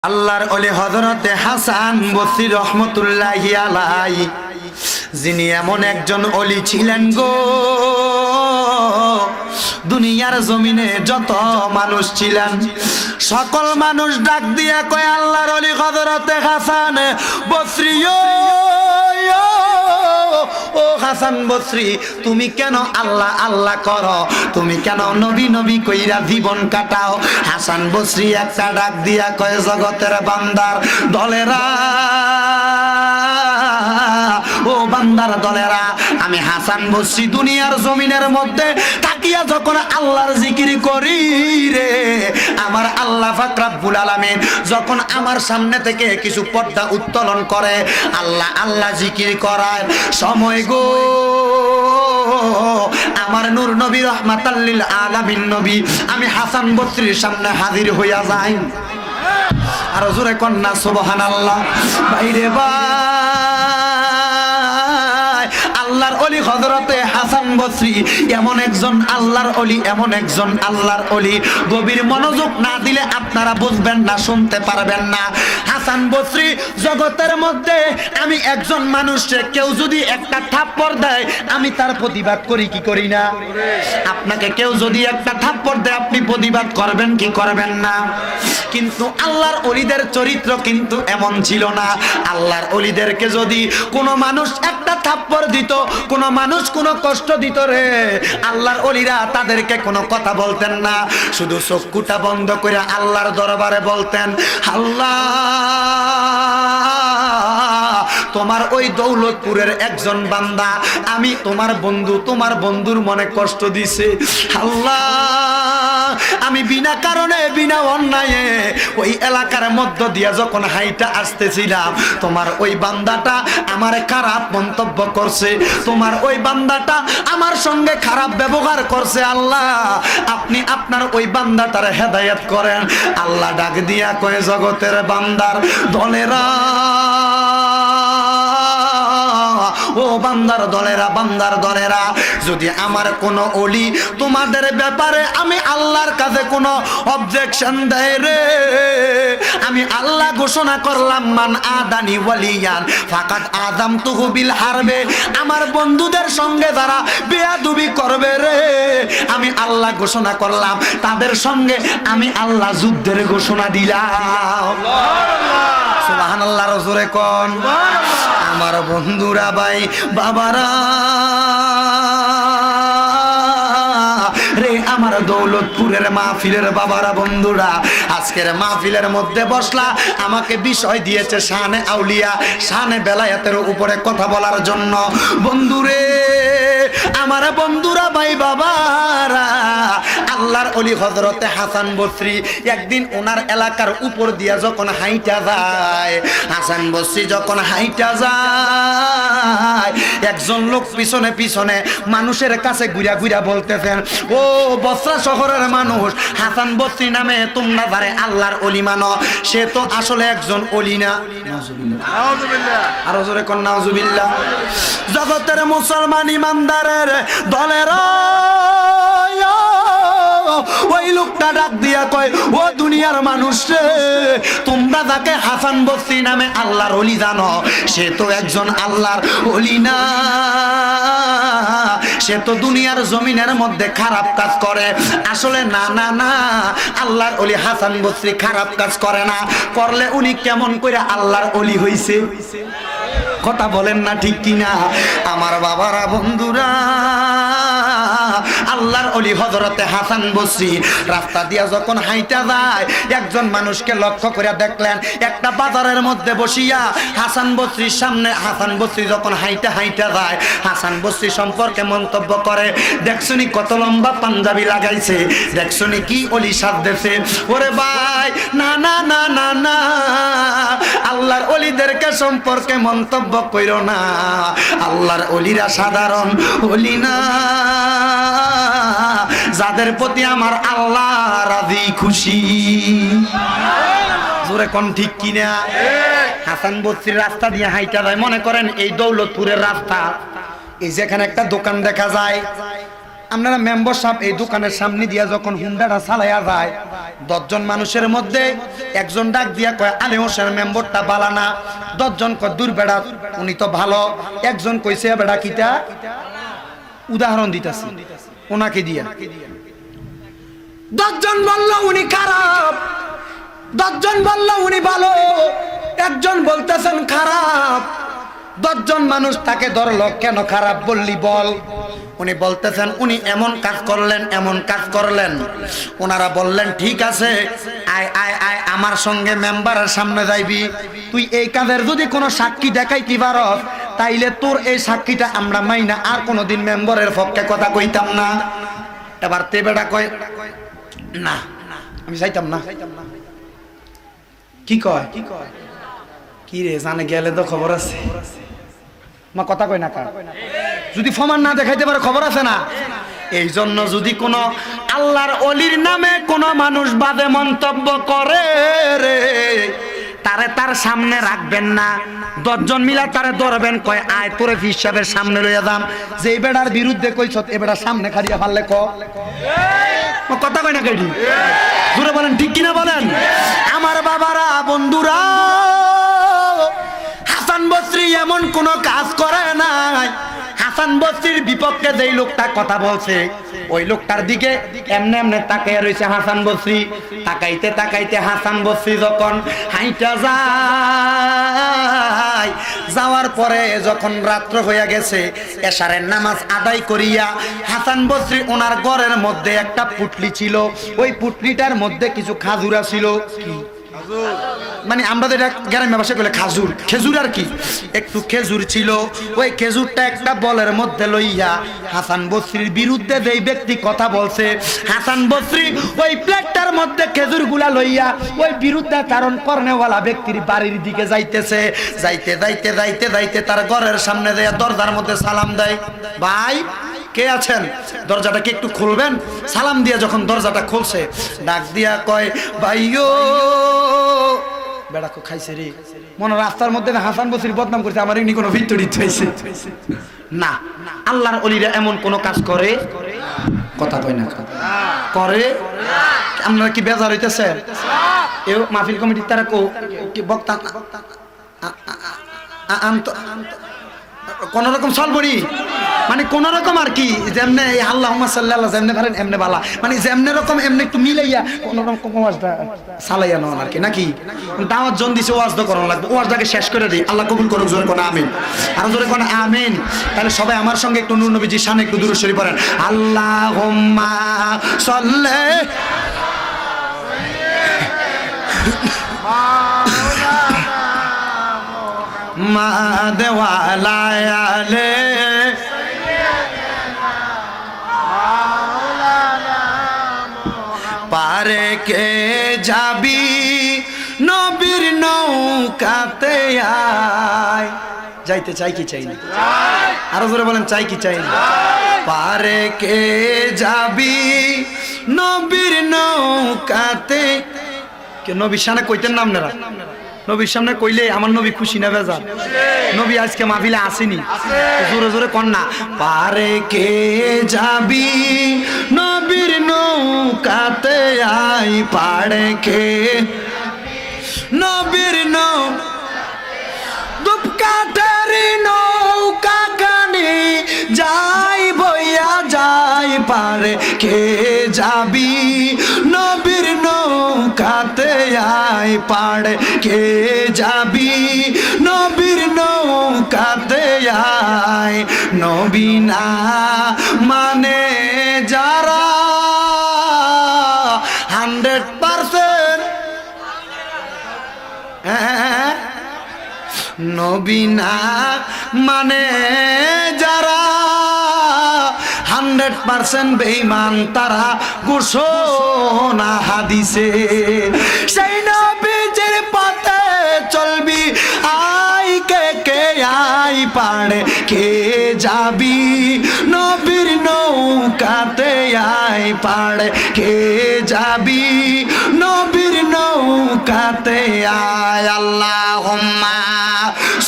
আল্লাহর ওলি হযরতে হাসান বসরি রহমাতুল্লাহি আলাইহি, যিনি এমন একজন ওলি ছিলেন গো, দুনিয়ার জমিনে যত মানুষ ছিলেন সকল মানুষ ডাক দিয়া কয় আল্লাহর ওলি হযরতে হাসান বসরি, ও হাসান বসরি, তুমি কেন আল্লাহ আল্লাহ করো? তুমি কেন নবী নবী কইরা জীবন কাটাও? হাসান বসরি একটা ডাক দিয়া কয়, জগতের বান্দার দলেরা, ও বান্দার দলেরা, আমি হাসান বসরি দুনিয়ার জমিনের মধ্যে তাকিয়া যখন আল্লাহর জিকির করি রে, আমার আল্লাহ পাক রব্বুল আলামিন যখন আমার সামনে থেকে কিছু পর্দা উত্তোলন করে, আল্লাহ আল্লাহ জিকির করার সময় গো, আমার নূর নবী রহমাতাল লিল আলামিন নবী আমি হাসান বসরির সামনে হাজির হইয়া যাই। আর জোরে কন্যা সুবহানাল্লাহ। বাইরে আল্লাহর ওলি হযরতে হাসান বসরি এমন একজন আল্লাহর ওলি, এমন একজন আল্লাহর ওলি, গভীর মনোযোগ না দিলে আপনারা বুঝবেন না, শুনতে পারবেন না। হাসান বসরি জগতের মধ্যে আমি একজন মানুষকে কেউ যদি একটা থাপ্পড় দেয় আমি তার প্রতিবাদ করি কি করি না? আপনাকে কেউ যদি একটা থাপ্পড় দেয় আপনি প্রতিবাদ করবেন কি করবেন না? কিন্তু আল্লাহর ওলিদের চরিত্র কিন্তু এমন ছিল না। আল্লাহর ওলিদেরকে যদি কোনো মানুষ একটা থাপ্পড় দিত, কোনো মানুষ কোনো কষ্ট দিত রে, আল্লাহর ওলিরা তাদেরকে কোনো কথা বলতেন না, শুধু চক্ষুটা বন্ধ করে আল্লাহর দরবারে বলতেন, আল্লাহ তোমার ওই দৌলতপুরের একজন বান্দা, আমি তোমার বন্ধু, তোমার বন্ধুর মনে কষ্ট দিছে, আল্লাহ আমি বিনা কারণে বিনা অন্যায়ে ওই এলাকার মধ্য দিয়া যখন হাইটা আসতেছিলাম, তোমার ওই বান্দাটা আমার খারাপ মন্তব্য করছে, তোমার ওই বান্দাটা আমার সঙ্গে খারাপ ব্যবহার করছে, আল্লাহ আপনি আপনার ওই বান্দাটার হেদায়েত করেন। আল্লাহ ডাক দিয়া কয়, জগতের বান্দার দলেরা, ও বান্দার দলেরা, বান্দার দলেরা, যদি আমার কোনো ওলি তোমাদের ব্যাপারে আমি আল্লাহর কাছে কোনো অবজেকশন দেয় রে, আমি আল্লাহ ঘোষণা করলাম, মান আদানি ওয়ালিয়ান ফাকাদ আযামতুহু বিল হারবে, আমার বন্ধুদের সঙ্গে যারা বেয়াদবি করবে রে, আমি আল্লাহ ঘোষণা করলাম তাদের সঙ্গে আমি আল্লাহ যুদ্ধের ঘোষণা দিলাম। সুবহানাল্লাহ, জোরে কোন। আমার বন্ধুরা, ভাই বাবারা রে, আমার দৌলতপুরের মাহফিলের বাবারা, বন্ধুরা, আজকের মাহফিলের মধ্যে বসলা আমাকে বিষয় দিয়েছে শানে আউলিয়া, শানে বেলায়েতের উপরে কথা বলার জন্য। বন্ধুরে, আমার বন্ধুরা, ভাই বাবারা, আল্লাহর ওলি হযরতে হাসান বসরি একদিন ওনার এলাকার উপর দিয়া যখন হাইটা যায়, হাসান বসরি যখন হাইটা যায়, একজন লোক পিছনে পিছনে মানুষের কাছে ঘুরা ঘুরা বলতেছেন, ও বসরা শহরের মানুষ, হাসান বসরি নামে তোমরা যারে আল্লাহর ওলি মানো, সে তো আসলে একজন ওলি না। নাউজুবিল্লাহ, আরো জোরে কোন নাউজুবিল্লাহ। জগতের মুসলমান ইমানদারের দলেরা, ওই লোকটা ডাক দিয়া কয়, ও দুনিয়ার মানুষ রে, তোমরা যাকে হাসান বসরি নামে আল্লাহর ওলি জানো, সে তো একজন আল্লাহর ওলি না, সে তো দুনিয়ার জমিনের মধ্যে খারাপ কাজ করে। আসলে না না না, আল্লাহর ওলি হাসান বসরি খারাপ কাজ করে না, করলে উনি কেমন করে আল্লাহর ওলি হইছে? কথা বলেন না ঠিক কিনা? আমার বাবারা, বন্ধুরা, আল্লাহর ওলি হযরতে হাসান বসরি রাস্তা দিয়া যখন হাইটা যায়, একজন মানুষকে লক্ষ্য করে দেখলেন, একটা বাজারের মধ্যে বসিয়া হাসান বসরির সামনে, হাসান বসরি যখন হাইটা হাইটা যায়, হাসান বসরি সম্পর্কে মন্তব্য করে, দেখছনি কত লম্বা পাঞ্জাবি লাগাইছে, দেখছনি কি ওলি সাজতেছে। ওরে ভাই, না না না না না, আল্লাহর ওলিদেরকে সম্পর্কে মন্তব্য কইরো না, আল্লাহর ওলিরা সাধারণ ওলি না, যাদের প্রতি আমার আল্লাহ রাজি খুশি। জোরে কোন ঠিক কিনা? হাসান বসরির রাস্তা দিয়ে হাইটা যায়, মনে করেন এই দৌলতপুরের রাস্তা, এই যেখানে একটা দোকান দেখা যায়, আপনারা মেম্বার সাহেব এই দোকানের সামনে দিয়া যখন হুন্ডাটা চালাইয়া যায় 10 জন মানুষের মধ্যে একজন ডাক দিয়া কয় আলী হোসেন মেম্বারটা বালা না, 10 জন কয় দূর বেড়া উনি তো ভালো, একজন কইছে বেড়া কিটা, উদাহরণ দিতেছি ওনাকে দিয়া। 10 জন বলল উনি খারাপ, 10 জন বলল উনি ভালো, একজন বলতেছেন খারাপ। 10 জন মানুষ তাকে ধরলো, কেন খারাপ বললি বল। উনি বলতেছেন উনি এমন কাজ করলেন, এমন কাজ করলেন। ওনারা বললেন ঠিক আছে, আয় আয় আয় আমার সঙ্গে মেম্বারের সামনে যাইবি, তুই এই কাজের যদি কোনো সাক্ষী দেখাইতে পারস তাইলে তোর এই সাক্ষীটা আমরা মাইনা আর কোনোদিন মেম্বারের পক্ষে কথা কইতাম না। এবার তে বেটা কয় না আমি চাইতাম না। কি কয় কি রে জানে গেলে তো খবর আছে, মা কথা কয় না কার, যদি প্রমাণ না দেখাইতে পারে খবর আছে না। এই জন্য যদি কোন আল্লাহর ওলির নামে কোন মানুষ বাদে মন্তব্য করে রে, তারে তার সামনে রাখবেন না, 10 জন মিলা তারে ধরবেন, কয় আয় তোরে ফিস সাহেবের সামনে লইয়া দাম, যে এই বেড়ার বিরুদ্ধে কইছ এ বেড়ার সামনে খাড়িয়া পারলে কথা কয় না কেডি জোরে বলেন ঠিক কিনা বলেন। আমার বাবারা বন্ধুরা, হাসান বসরি এমন কোন কাজ করে নাই। হাসান বসরির বিপক্ষে যেই লোকটা কথা বলছে ওই লোকটার দিকে এমনে এমনে তাকাইয়া রয়েছে হাসান বসরি। তাকাইতে তাকাইতে হাসান বসরি যখন হাইটা যায়, যাওয়ার পরে যখন রাত্র হইয়া গেছে, এশারের নামাজ আদায় করিয়া হাসান বসরি ওনার ঘরের মধ্যে একটা পুটলি ছিল, ওই পুটলিটার মধ্যে কিছু খাজুরা ছিল, কি মানে আমরা তো এটা গ্রামের ভাষায় বলে খাজুর, খেজুর আর কি, একটু খেজুর ছিল। ওই খেজুরটা একটা বলের মধ্যে লইয়া হাসান বসরির বিরুদ্ধে যেই ব্যক্তি কথা বলছে, হাসান বসরি ওই প্লেটটার মধ্যে খেজুর গুলা লইয়া ওই বিরুদ্ধে কারণ করনেওয়ালা ব্যক্তির বাড়ির দিকে যাইতেছে। যাইতে যাইতে যাইতে যাইতে তার ঘরের সামনে দিয়ে দরজার মধ্যে সালাম দেয়, ভাই কে আছেন, দরজাটা কি একটু খুলবেন। সালাম দিয়া যখন দরজাটা খুলছে, ডাক দিয়া কয় ভাইও, বেড়া খাইছে রে, মনে রাস্তার মধ্যে হাসান বসরির বদনাম করছে, আমার এমনি কোনো ভিতরিত হয়েছে না। আল্লাহর ওলিরা এমন কোন কাজ করে, কথা কয় না করে। আপনারা কি বেজার হইতেছেন? এ মাহফিল কমিটির তারা বক্তা কোন রকম চলবনি, মানে কোন রকম আর কি, যেমনে আল্লাহুম্মা সাল্লাল্লাহু যেমনে পারেন এমনে বালা, মানে যেমনে রকম এমনি একটু মিলাইয়া কোন রকম ওয়াজটা চালাইয়া নেন আর কি, নাকি দাওয়াত জন দিছে ওয়াজ তো করানো লাগবে, ওয়াজটাকে শেষ করে দেই। আল্লাহ কবুল করুক, জোরে কোন আমিন, আর জোরে কোন আমিন। তাহলে সবাই আমার সঙ্গে একটু নূর নবীজির শানে একটু দুরূদ শরীফ পড়েন, আল্লাহুম্মা সাল্লি মাদেওয়ালায়ালে পারে কে যাবি নবীর নৌকাতে আয়। যাইতে চাই কি চাই না, আরো জোরে বলেন চাই কি চাই না। পারে কে যাবি নবীর নৌকাতে, কে নবীর সামনে কইতেন না আপনারা? নবীর সামনে কইলে আমার নবী খুশি না বেজার? নবী আজকে মাহফিলে আসেনি, জোরে জোরে কন্যা। পারে কে যাবি নবীর নৌকাতে আই, পারে কে নবীর নৌ দুপকাটারি নৌকা কানি যাই বইয়া যাই, পারে কে যাবি নবীর নৌকাতে আই, পারে কে যাবি নবীর নৌকাতে আই। নবী না মানে যারা 100%, নবী না মানে যারা 100% বেঈমান, তারা ঘোষণা হাদিসে সেই নবীজির পথে চলবি আই, কে কে আই, পারে কে যাবি নবীর নৌকাতে আই, পারে কে যাবি নবীর নৌকাতে আয়। আল্লাহুম্মা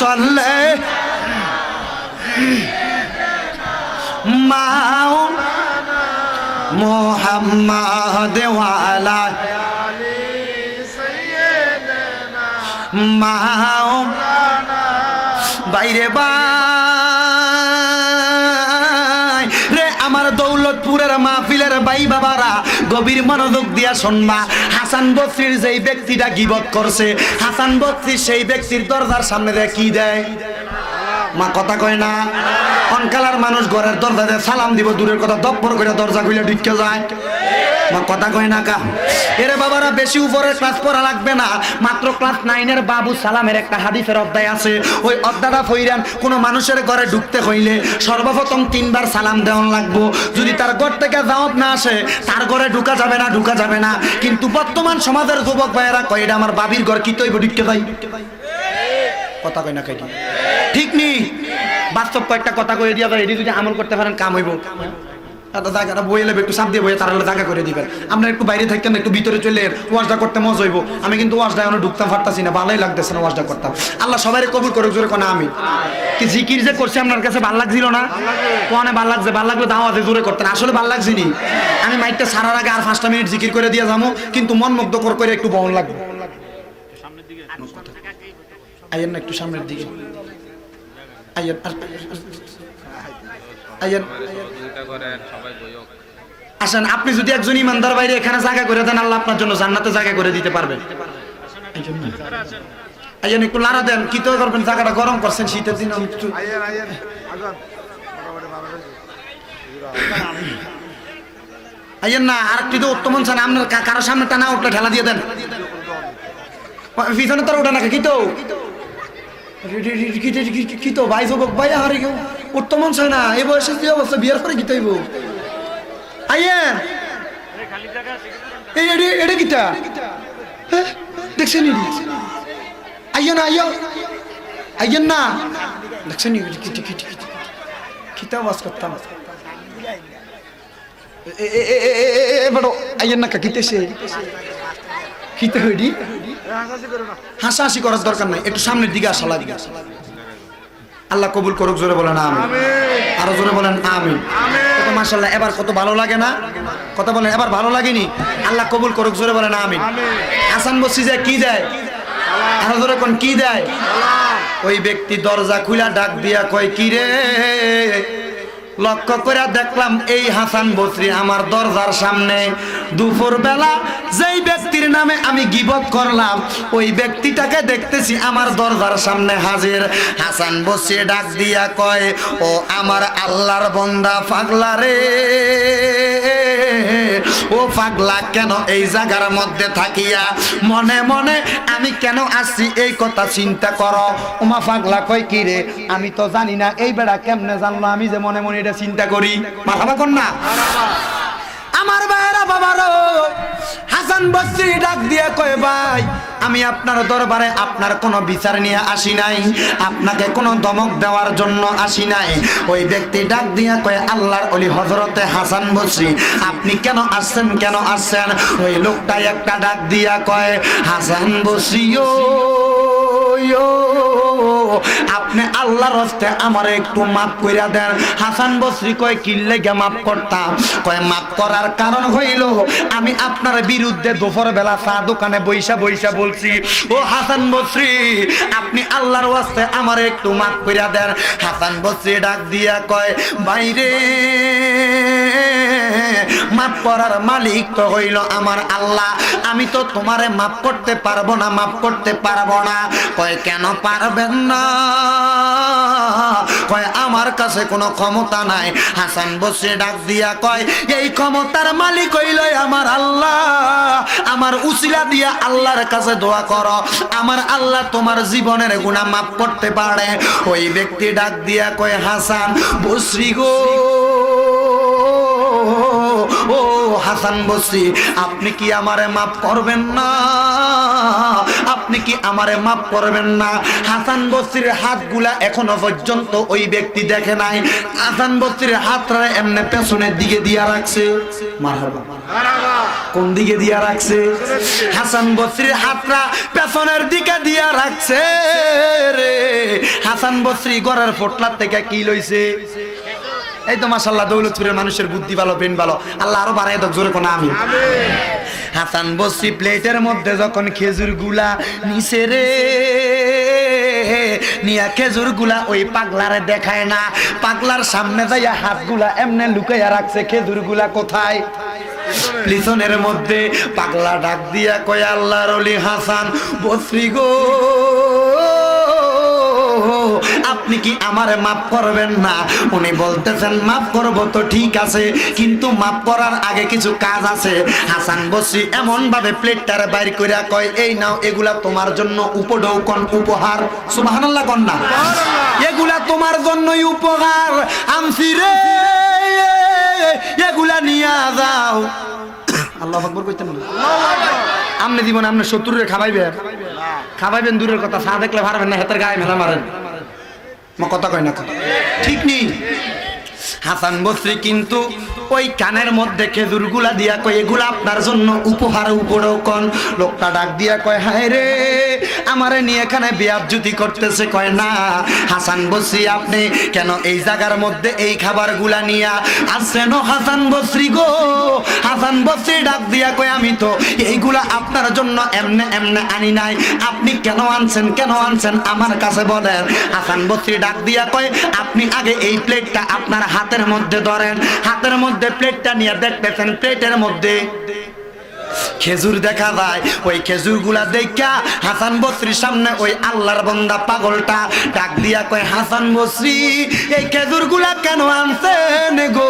সাল্লি মাওলানা মুহাম্মাদ ওয়া আলা মাওলানা। বাইরে বাই রে আমার দৌলতপুরের মাহফিলের ভাই বাবারা, গভীর মনোযোগ দিয়া শুনবা। হাসান বসরির যেই ব্যক্তিটা গীবত করছে, হাসান বসরি সেই ব্যক্তির দরজার সামনে দিয়ে কি দেয়? মা কথা কয় না? অনকালার মানুষ ঘরের দরজা দিয়ে সালাম দিব, দূরের কথা দপ্পর করে দরজা খুলে ঢুকে যায়। মা কথা কয় না কা? এরে বাবারা, বেশি উপরের ক্লাস পড়া লাগবে না, মাত্র ক্লাস 9-এর বাবু সালামের একটা হাদিসের অধ্যায় আছে। ওই অধ্যায়টা পড়েন। কোনো মানুষের ঘরে ঢুকতে হইলে সর্বপ্রথম 3 বার সালাম দেওয়া লাগবো। যদি তার ঘর থেকে জবাব না আসে, তার ঘরে ঢুকা যাবে না, ঢুকা যাবে না। কিন্তু বর্তমান সমাজের যুবক ভাইয়েরা কয়, এটা আমার বাবির ঘর, কি তৈব ঢুকতে যাই? কথা কয় না কেটে? ঠিক নেই। বাস্তব কয়েকটা কথা কয়ে দিয়া যায়, এটি যদি আমল করতে পারেন কাম হইব। জায়গাটা বইলে একটু সাপ দিয়ে বইয়ে তারা জায়গা করে দিবেন। আমরা একটু বাইরে থাকতাম, একটু ভিতরে চলে ওয়াজটা করতে মজা হইব। আমি কিন্তু ওয়াজটা এখন ঢুকতাম পারতাছি না, ভালোই লাগতেছে না ওয়াজটা করতাম। আল্লাহ সবাই কবুল করে, জোরে কোনা আমি কি জিকির যে করছি আপনার কাছে ভাল লাগছিল না? কোনে ভাল লাগছে? ভাল লাগলো দাওয়াতে জোরে করতেন। আসলে ভাল লাগছে নি? আমি মাইকটা ছাড়ার আগে আর 5টা মিনিট জিকির করে দিয়ে যাবো, কিন্তু মন মুগ্ধ করে একটু বহন লাগবে। আইয়েন না একটু সামনের দিকে, আইয়েন আইয়েন আসেন। আপনি যদি একজন ইমানদার বাইরে এখানে জায়গা করে দেন, আল্লাহ আপনার জন্য জান্নাতে জায়গা করে দিতে পারবেন। আইয়েন একটু লাড়া দেন। কি তো করবেন? জায়গাটা গরম করছেন শীতের দিন। আইয়েন না, আর একটু উত্তম চান আপনার কারোর সামনে টানা উঠলে ঠেলা দিয়ে দেন। পিছনে তার ওঠে না কি তো কি তো ভাই যুবক ভাই হারে কেউ উঠতে মন চায় না। এই বয়সে কি অবস্থা? বিয়ার পরে কি তৈব? আইয়েন এটা কিটা দেখছেন? আইয়েন আইয়া আইয়েন না, দেখছেন কিতা আওয়াজ করতাম। বড় আইয়েন না কিতেছে কিতে হইডি? হাসাহাসি করার দরকার নাই, একটু সামনের দিকে আসা লাগে। আল্লাহ কবুল করুক, জোরে বলেন আমিন। আরো জোরে বলেন আমিন। মাশাআল্লাহ, এবার কত ভালো লাগে না? কথা বলেন, এবার ভালো লাগেনি? আল্লাহ কবুল করুক, জোরে বলেন আমিন। হাসান বসরি যে কি দেয়? আরো জোরে কোন কি দেয়? ওই ব্যক্তি দরজা খুলা ডাক দিয়া কয়, কি রে? লক্ষ্য করে দেখলাম এই হাসান বসরি আমার দরজার সামনে দুপুর বেলা যেই ব্যক্তির নামে আমি গীবত করলাম, ওই ব্যক্তিটাকে দেখতেছি আমার দরজার সামনে হাজির। হাসান বসরি ডাক দিয়া কয়, ও আমার আল্লাহর বান্দা পাগলা রে, ও পাগলা, কেন এই জায়গার মধ্যে থাকিয়া মনে মনে আমি কেন আসছি এই কথা চিন্তা করো। ওমা পাগলা কয়, কি রে? আমি তো জানি না। এই বেড়া কেমনে জানলো আমি যে মনে মনে এটা চিন্তা করি? মারহাবা কোন না? আমার ভাইরা বাবারো, হাসান বসরি ডাক দিয়ে কয়, ভাই আমি আপনার দরবারে আপনার কোনো বিচার নিয়ে আসি নাই, আপনাকে কোনো ধমক দেওয়ার জন্য আসি নাই। ওই ব্যক্তি ডাক দিয়া কয়, আল্লাহর ওলি হযরতে হাসান বসরি, আপনি কেন আসছেন? কেন আসছেন? ওই লোকটা একটা ডাক দিয়া কয়, হাসান বসরি ও আপনি আল্লাহর হস্তে আমার একটু মাফ কইরা দেন। হাসান বসরি কয়, কি লাগা মাফ করতাম? কয়, মাফ করার কারণ হইল আমি আপনার বিরুদ্ধে দুপুর বেলা চা দোকানে বইসা বইসা বলছি, ও হাসান বসরি আপনি আল্লাহর হস্তে আমার একটু মাফ কইরা দেন। হাসান বসরি ডাক দিয়া কয়, বাইরে মাফ করার মালিক তো হইল আমার আল্লাহ, আমি তো তোমারে মাফ করতে পারবো না, মাফ করতে পারবো না। কয়, কেন পারবেন না? কয়, আমার কাছে কোনো ক্ষমতা নাই। হাসান বসরি ডাক দিয়া কয়, এই ক্ষমতার মালিক হইল আমার আল্লাহ, আমার উসিলা দিয়া আল্লাহর কাছে দোয়া করো, আমার আল্লাহ তোমার জীবনের গুনাহ মাফ করতে পারে। ওই ব্যক্তি ডাক দিয়া কয়, হাসান বসরি গো, ও হাসান বসরি আপনি কি আমারে মাফ করবেন না? আপনি কি আমারে মাফ করবেন না? হাসান বসরির হাতগুলা এখনো পর্যন্ত ওই ব্যক্তি দেখে নাই। হাসান বসরির হাতটা এমনি পেছনের দিকে দিয়া রাখছে। মারহাবা, কোন দিকে দিয়া রাখছে? হাসান বসরির হাতটা পেছনের দিকে দিয়া রাখছে রে। হাসান বসরি ঘরের পোটলার থেকে কি লইছে? এই তো মাশাআল্লাহ দৌলতপুরের মানুষের বুদ্ধি ভালো, ব্রেন ভালো, আল্লাহ আরো বাড়ায় দাও, জোরে কোন আমিন। হাসান বসরি প্লেটের মধ্যে যখন খেজুর গুলা নিচে রে নিয়া খেজুর গুলা ওই পাগলারে দেখায় না, পাগলার সামনে যাইয়া হাতগুলা এমনে লুকাইয়া রাখছে। খেজুর গুলা কোথায়? লিসনের মধ্যে। পাগলা ডাক দিয়া কয় আল্লাহর ওলি হাসান বসরি গো, আপনি কি আমারে মাফ করবেন না? উনি বলতেছেন মাফ করব তো ঠিক আছে, কিন্তু মাফ করার আগে কিছু কাজ আছে। হাসান বসরি এমন ভাবে প্লেটটারে বাইর কইরা কয় এই নাও, এগুলা তোমার জন্য উপঢৌকন, উপহার। সুবহানাল্লাহ কোন না? এগুলা তোমার জন্যই উপহার আনছি রে, এগুলা নিয়া যাও। আল্লাহু আকবার কইতেন না? আমনে জীবনে আমনে শত্রুরে খাবাইবেন, খাবাইবেন দূরের কথা, চা দেখলে পারবেন না, হাতের গায়ে মেলা মারেন। কথা কয় না, ঠিক নেই। হাসান বসরি কিন্তু ওই কানের মধ্যে খেজুর গুলা দিয়া কয় এগুলা আপনার জন্য উপহার, উপঢৌকন। লোকটা ডাক দিয়া কয় হায় রে, আমারে নিয়ে এখানে বেয়াজ্জতি করতেছে। কয় না হাসান বসরি, আপনি কেন এই জায়গার মধ্যে এই খাবার গুলা নিয়া আসছেন? হাসান বসরি গো, হাসান বসরি ডাক দিয়া কয় আমি তো এইগুলা আপনার জন্য এমনে এমনে আনি নাই, আপনি কেন আনছেন, কেন আনছেন আমার কাছে বলেন। হাসান বসরি ডাক দিয়া কয় আপনি আগে এই প্লেটটা আপনার হাতের মধ্যে ধরেন। হাতের মধ্যে প্লেটটা নিয়ে দেখতেছেন, প্লেটের মধ্যে খেজুর দেখা যায়। ওই খেজুর গুলা দেখা হাসান বসরির সামনে ওই আল্লাহর বান্দা পাগলটা ডাক দিয়া কয় হাসান বসরি, এই খেজুর গুলা কেন আনছেন গো?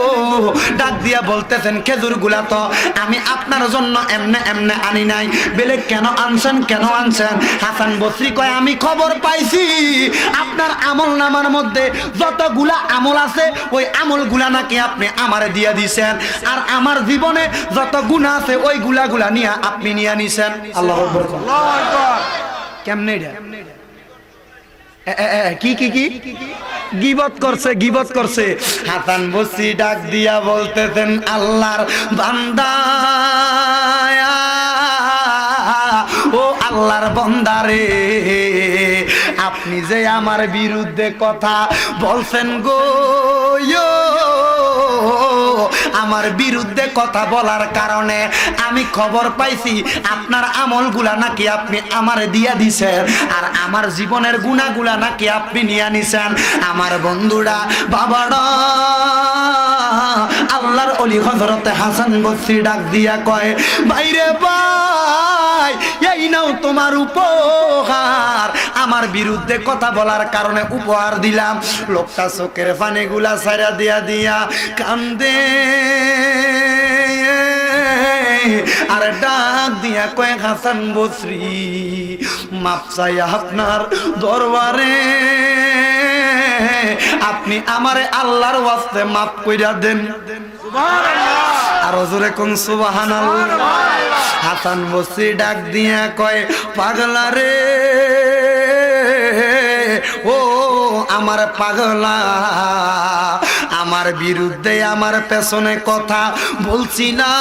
ডাক দিয়া বলতেছেন খেজুর গুলা তো আমি আপনার জন্য এমনে এমনে আনি নাই, বেলে কেন আনছেন, কেন আনছেন? হাসান বসরি কয় আমি খবর পাইছি আপনার আমল নামার মধ্যে যতগুলা আমল আছে ওই আমল গুলা নাকি আপনি আমারে দিয়া দিছেন, আর আমার জীবনে যত গুনাহ আছে ওই গুলা নিয়া আপনি নিয়া নিছেন। আল্লাহু আকবার। কেমনে এটা? কি কি কি গীবত করছে, গীবত করছে। হাসান বসরি ডাক দিয়া বলতেছেন আল্লাহর বান্দা, ও আল্লাহর বান্দারে, আপনি যে আমার বিরুদ্ধে কথা বলছেন গো, আমার বিরুদ্ধে কথা বলার কারণে আমি খবর পাইছি আপনার আমলগুলা নাকি আপনি আমারে দিয়া দিছেন, আর আমার জীবনের গুনাহগুলা নাকি আপনি নিয়ে নিছেন। আমার বন্ধুরা, বাবারা, আল্লাহর ওলি হযরতে হাসান বসরি ডাক দিয়া কয় ভাইরে ভাই, এই নাও তোমার উপহার, আমার বিরুদ্ধে কথা বলার কারণে উপহার দিলাম। লোকটা চোখের পানিগুলা ছাইরা দিয়া দিয়া কান্দে আর ডাক দিয়া কয় হাসান বসরি, মাপ চাই আপনার দরবারে, আপনি আমারে আল্লাহর ওয়াস্তে মাফ কইরা দেন। সুবহানাল্লাহ, আর জোরে কোন সুবহানাল্লাহ। হাসান বসরি ডাক দিয়া কয় পাগলা রে, ও আমার পাগলা, আমার বিরুদ্ধে আমার পেছনে কথা বলছি না,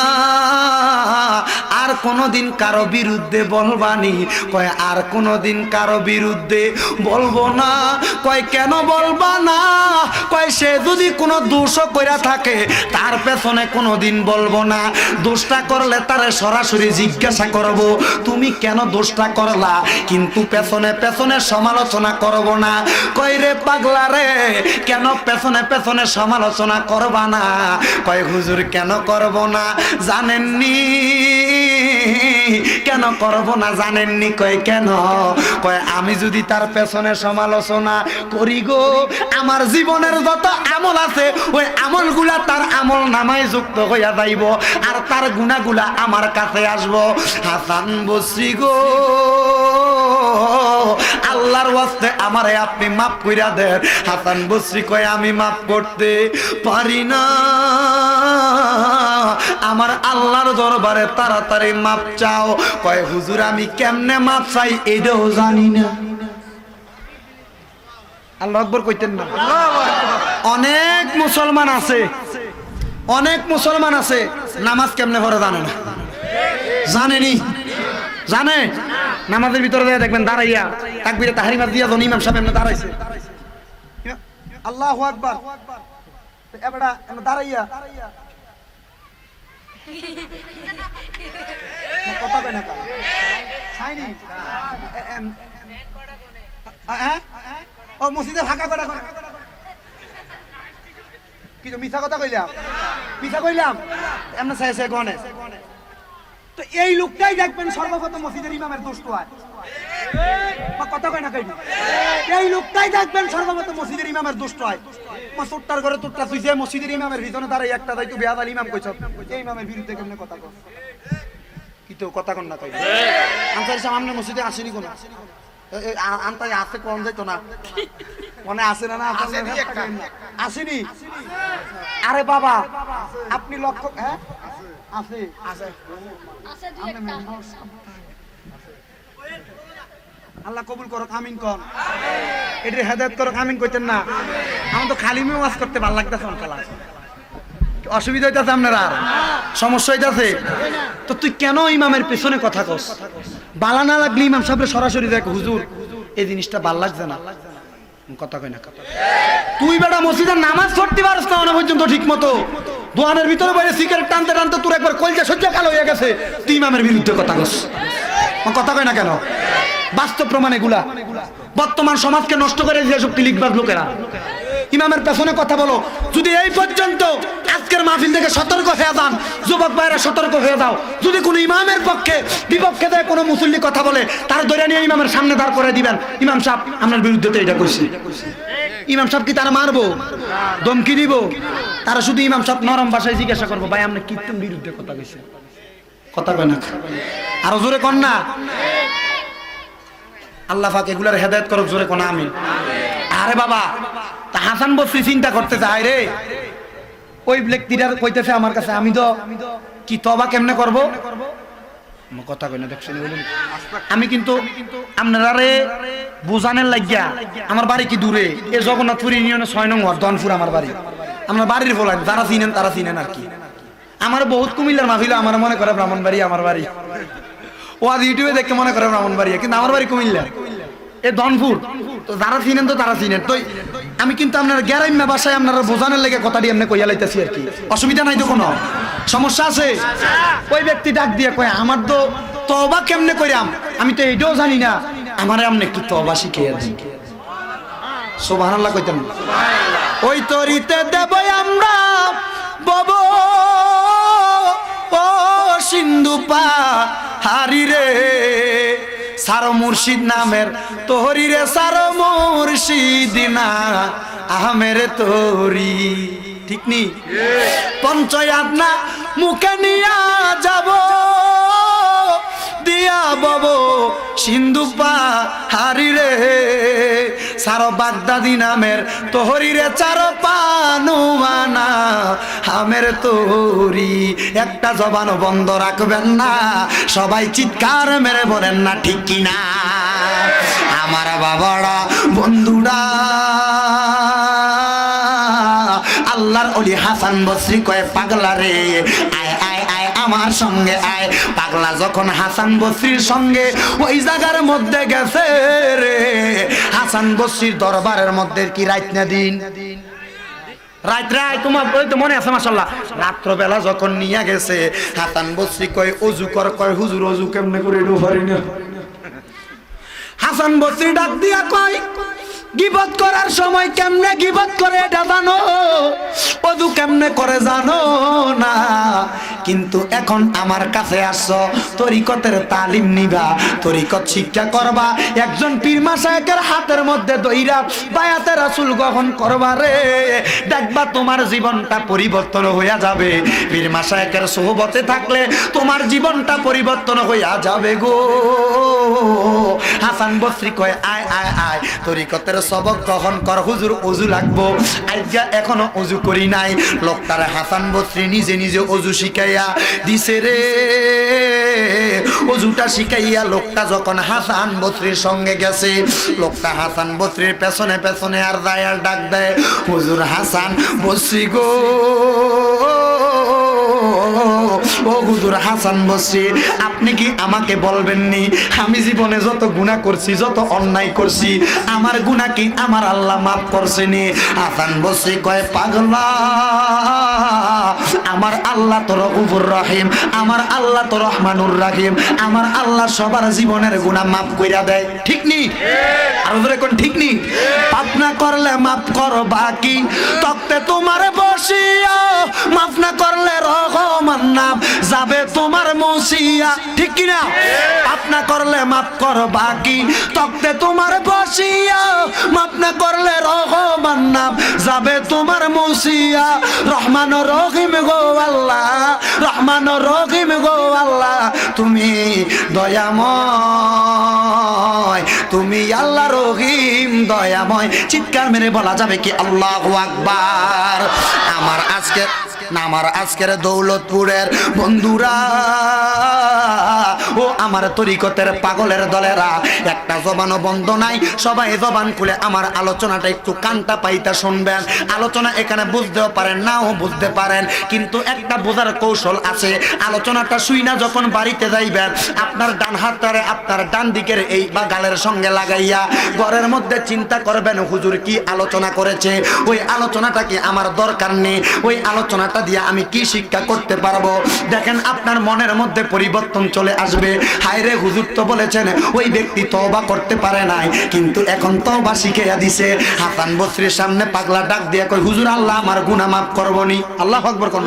আর কোনোদিন কারো বিরুদ্ধে বলবানি? কয় আর কোনোদিন কারো বিরুদ্ধে বলবো না। কয় কেন বলবা না? কয় সে যদি কোনো দোষও কইরা থাকে তার পেছনে কোনোদিন বলবো না, দোষটা করলে তারে সরাসরি জিজ্ঞাসা করব তুমি কেন দোষটা করলা, কিন্তু পেছনে পেছনে সমালোচনা করব না। কয় রে পাগলা রে, কেন পেছনে পেছনে সমালোচনা করবা না? কয় হুজুর কেন করব না জানেননি? কেন করব না জানেননি? কয় কেন? কয় আমি যদি তার পেছনে সমালোচনা করি গো, আমার জীবনের যত আমল আছে ওই আমলগুলা তার আমল নামায় যুক্ত হইয়া যাইব, আর তার গুনাহগুলা আমার কাছে আসবো। হাসান বসরি গো, আল্লাহর ওয়াস্তে আমারে আপনি মাফ কইরা দেন। হাসান বসরি কয় আমি মাফ করতে পারি না, আমার আল্লাহর দরবারে তাড়াতাড়ি মাফ চাও। কয় হুজুর আমি কেমনে মাফ চাই এটাও জানি না। আল্লাহু আকবার কইতেন না? অনেক মুসলমান আছে, অনেক মুসলমান আছে নামাজ কেমনে পড়ে জানে না। জানেনি? জানে? নামাজের ভিতরে দেখবেন দাঁড়াইয়া তাকবীরে তাহরিমা দিয়া যখন ইমাম সাহেব এমনি দাঁড়াইছে, আল্লাহু আকবার, এবারে দাঁড়াইয়া কথা কয় না ছাইনি ও মসজিদে ফাঁকা করা কি মিথ্যা কথা কইলাম এমন চাইছে গনে। তো এই লোকটাই দেখবেন সর্বপ্রথম মসজিদের ইমামের দুষ্ট হয় কথা কয় না কইনি। এই লোকটাই দেখবেন সর্বপ্রথম মসজিদের ইমামের দুষ্ট হয়। মাসুরটার ঘরে তোরটা তুই যে মসজিদের ইমামের ভিতরে দাঁড়াই একটা দায়িত্ব বেয়াদাল ইমাম কইছ এই ইমামের বিরুদ্ধে কেমনে কথা কর কি তো কথা কন না কই আনসার সামনে মসজিদে আসেনি কোন আনতাই আসতে কোন যাইতো না মনে আসে না আসেনি। আরে বাবা আপনি লক্ষ্য হ্যাঁ আছে আল্লাহ কবুল করো আমিন কোন এটি হেদায়েত করো আমিন কইতেন না। আমার তো খালি ওয়াজ করতে ভালো লাগতেছে অনকালা অসুবিধা হইতাছে আপনার আর সমস্যা হইতাছে। তো তুই কেন ইমামের পেছনে কথা কস? বালা না লাগলে ইমাম সাহেব সরাসরি দেখ হুজুর এই জিনিসটা ভাল লাগছে না কথা কই না। তুই বেটা মসজিদের নামাজ পড়তে পারছ না না পর্যন্ত ঠিক মতো দোয়ানের ভিতরে বাইরে সিগারেট টানতে টানতে তোর একবার কলজা সহ্য কালো হয়ে গেছে তুই ইমামের বিরুদ্ধে কথা কস কথা কই না কেন? বাস্তব প্রমাণ এগুলা বর্তমান সমাজকে নষ্ট করে যেসব লিখবার লোকেরা ইমামের পেছনে কথা বলো। যদি এই পর্যন্ত আজকের মাহফিল থেকে সতর্ক হয়ে যান যুবক ভাইরা সতর্ক হয়ে যাও। যদি কোনো ইমামের পক্ষে বিপক্ষে দেয় কোনো মুসল্লি কথা বলে তার ধরে নিয়ে ইমামের সামনে দাঁড় করে দিবেন ইমাম সাহেব আপনার বিরুদ্ধে তো এটা করছে। ইমাম সাহেব কি তারা মারবো ধমকি দিব? তারা শুধু ইমাম সাহেব নরম ভাষায় জিজ্ঞাসা করবো ভাই আপনি কীর্তন বিরুদ্ধে কথা কইছে কথা কয় না আরো জোরে কন না। আল্লাহ পাক এগুলার হেদায়েত করুক জোরে কোন আমিন। আরে বাবা তা হাসান বসরি চিন্তা করতেছে আয় রে ওই ব্যক্তিটা কইতেছে আমার কাছে আমি তো কি তওবা কেমনে করব কথা কই না দেখছেন বলেন। আমি কিন্তু আপনারারে বুঝানের লাগিয়া আমার বাড়ি কি দূরে এ জগন্নাথপুর ইউনিয়নে 6 নং ওয়ার্ড দনপুর আমার বাড়ি। আমার বাড়ির বলেন যারা চিনেন তারা চিনেন আর কি। আমার বহুত কুমিল্লার মাহফিল আমার মনে করে ব্রাহ্মণবাড়ি আমার বাড়ি ও আজ ইউটিউবে দেখে মনে করে ব্রাহ্মণবাড়ি কিন্তু আমার বাড়ি কুমিল্লা এ ধনপুর। তো যারা চিনেন তো তারা চিনেন। তো আমি কিন্তু আপনার গ্যারাইম্যা ভাষায় আপনারা বোঝানোর লেগে কথাটি এমনি কইয়া লাইতেছি আর কি। অসুবিধা নাই তো কোনো সমস্যা আছে? ওই ব্যক্তি ডাক দিয়ে কয় আমার তো তওবা কেমনে কইরাম আমি তো এইটাও জানি না আমারে আপনি একটু তওবা শিখিয়ে দিন। সুবহানাল্লাহ কইতেন ওই তরিতে দেব আমরা বব ও সিন্ধু পা হারি রে সারো মুর্শিদ নামের তোহরি রে সারো মুর্শিদ না আহমের তোরি ঠিক নি পঞ্চয়াত না মুখে নিয়া যাব দিয়া বব সিন্ধু পা হারি রে সারো বাগদাদি নামের তোহরি রে চারো পানুয়ানা আমের তোরি। একটা জবান বন্ধ রাখবেন না সবাই চিৎকার মেরে বলেন না ঠিক কিনা? আমার বাবারা বন্ধুরা আল্লাহর ওলি হাসান বসরি কয় পাগলা রে আয় আয় আয় আমার সঙ্গে আয়। পাগলা যখন হাসান বসরির সঙ্গে ওই জায়গার মধ্যে গেছে রে হাসান বসরির দরবারের মধ্যে কি রাত না দিন রাত রাত তোমার তো মনে আছে মাশাআল্লাহ রাত্রবেলা যখন নিয়ে গেছে হাসান বসরি কয় ওযু কর কয় হুজুর ওযু কেমনে করে এডো পারি না। হাসান বসরি ডাক দিয়া কয় গিবত করার সময় কেমনে গিবত করে এটা জানো ওযু কেমনে করে জানো না কিন্তু এখন আমার কাছে আসছো তরিকতের তালিম নিবা তরিকত শিক্ষা করবা একজন পীর মাশায়েখের হাতের মধ্যে দইরা বায়াতে রাসূল গ্রহণ করবা রে দেখবা তোমার জীবনটা পরিবর্তন হইয়া যাবে। পীর মাশায়েখের সোহবতে থাকলে তোমার জীবনটা পরিবর্তন হইয়া যাবে গো। হাসান বসরি কয় আয় আয় আয় তরিকতের সবক গ্রহণ কর হুজুর ওযু লাগবো আজকে এখনো ওযু করি নাই। লোকটারে হাসান বসরি নিজে নিজে ওযু শিখাইয়া দিছে রে। ওযুটা শিখাইয়া লোকটা যখন হাসান বসরির সঙ্গে গেছে লোকটা হাসান বসরির পেছনে পেছনে আর যায় আর ডাক দেয় হুজুর হাসান বসরি গো ও হুজুর হাসান বসরি, আপনি কি আমাকে বলবেননি আমি জীবনে যত গুনাহ করছি, যত অন্যায় করছি, আমার গুনাহ কি আমার আল্লাহ মাফ করছেনি? হাসান বসরি কয়, পাগলা, আমার আল্লাহ তো রউফুর রহিম, আমার আল্লাহ তো রহমানুর রহিম, আমার আল্লাহ সবার জীবনের গুনাহ মাফ কইরা দেয়। ঠিক নি? আর ওদের কোন ঠিক নি? পাপ না করলে মাফ করো বাকি, তক্তে তোমার বসিয়া, মাফ না করলে রহমান নাম যাবে তোমার মুসিয়া। ঠিক কি না? পাপ না করলে মাফ করো বাকি, তক্তে তোমার বসিয়া, মাফ না করলে রহমান নাম যাবে তোমার মুসিয়া। রহমান রহিম গো আল্লাহ, রহমান রহিম গো আল্লাহ, তুমি দয়াময়, তুমি আল্লাহ রহিম দয়াময়। চিৎকার মেরে বলা যাবে কি আল্লাহু আকবার। আমার আজকের দৌলতপুরের বন্ধুরা, ও আমার তরিকতের পাগলের দলেরা, একটা জবানও বন্ধ নাই, সবাই জবান খুলে আমার আলোচনাটা একটু কানটা পাইতা শুনবেন। আলোচনা এখানে বুঝতেও পারেন, নাও বুঝতে পারেন, কিন্তু একটা বোঝার কৌশল আছে। আলোচনাটা শুইনা যখন বাড়িতে যাইবেন, আপনার ডান হাতটারে আপনার ডান দিকের এই বা গালের সঙ্গে লাগাইয়া ঘরের মধ্যে চিন্তা করবেন হুজুর কি আলোচনা করেছে, ওই আলোচনাটা কি আমার দরকার নেই, ওই আলোচনাটা দিয়ে আমি কি শিক্ষা করতে পারবো। দেখেন আপনার মনের মধ্যে পরিবর্তন চলে আসবে। হায়রে হুজুর তো বলেছেন ওই ব্যক্তি তওবা করতে পারে নাই, কিন্তু এখন তওবা শিখাইয়া দিছে। হাসান বসরির সামনে পাগলা ডাক দিয়া কই, হুজুর আল্লাহ আমার গুনাহ মাফ করবনি। আল্লাহু আকবার কোন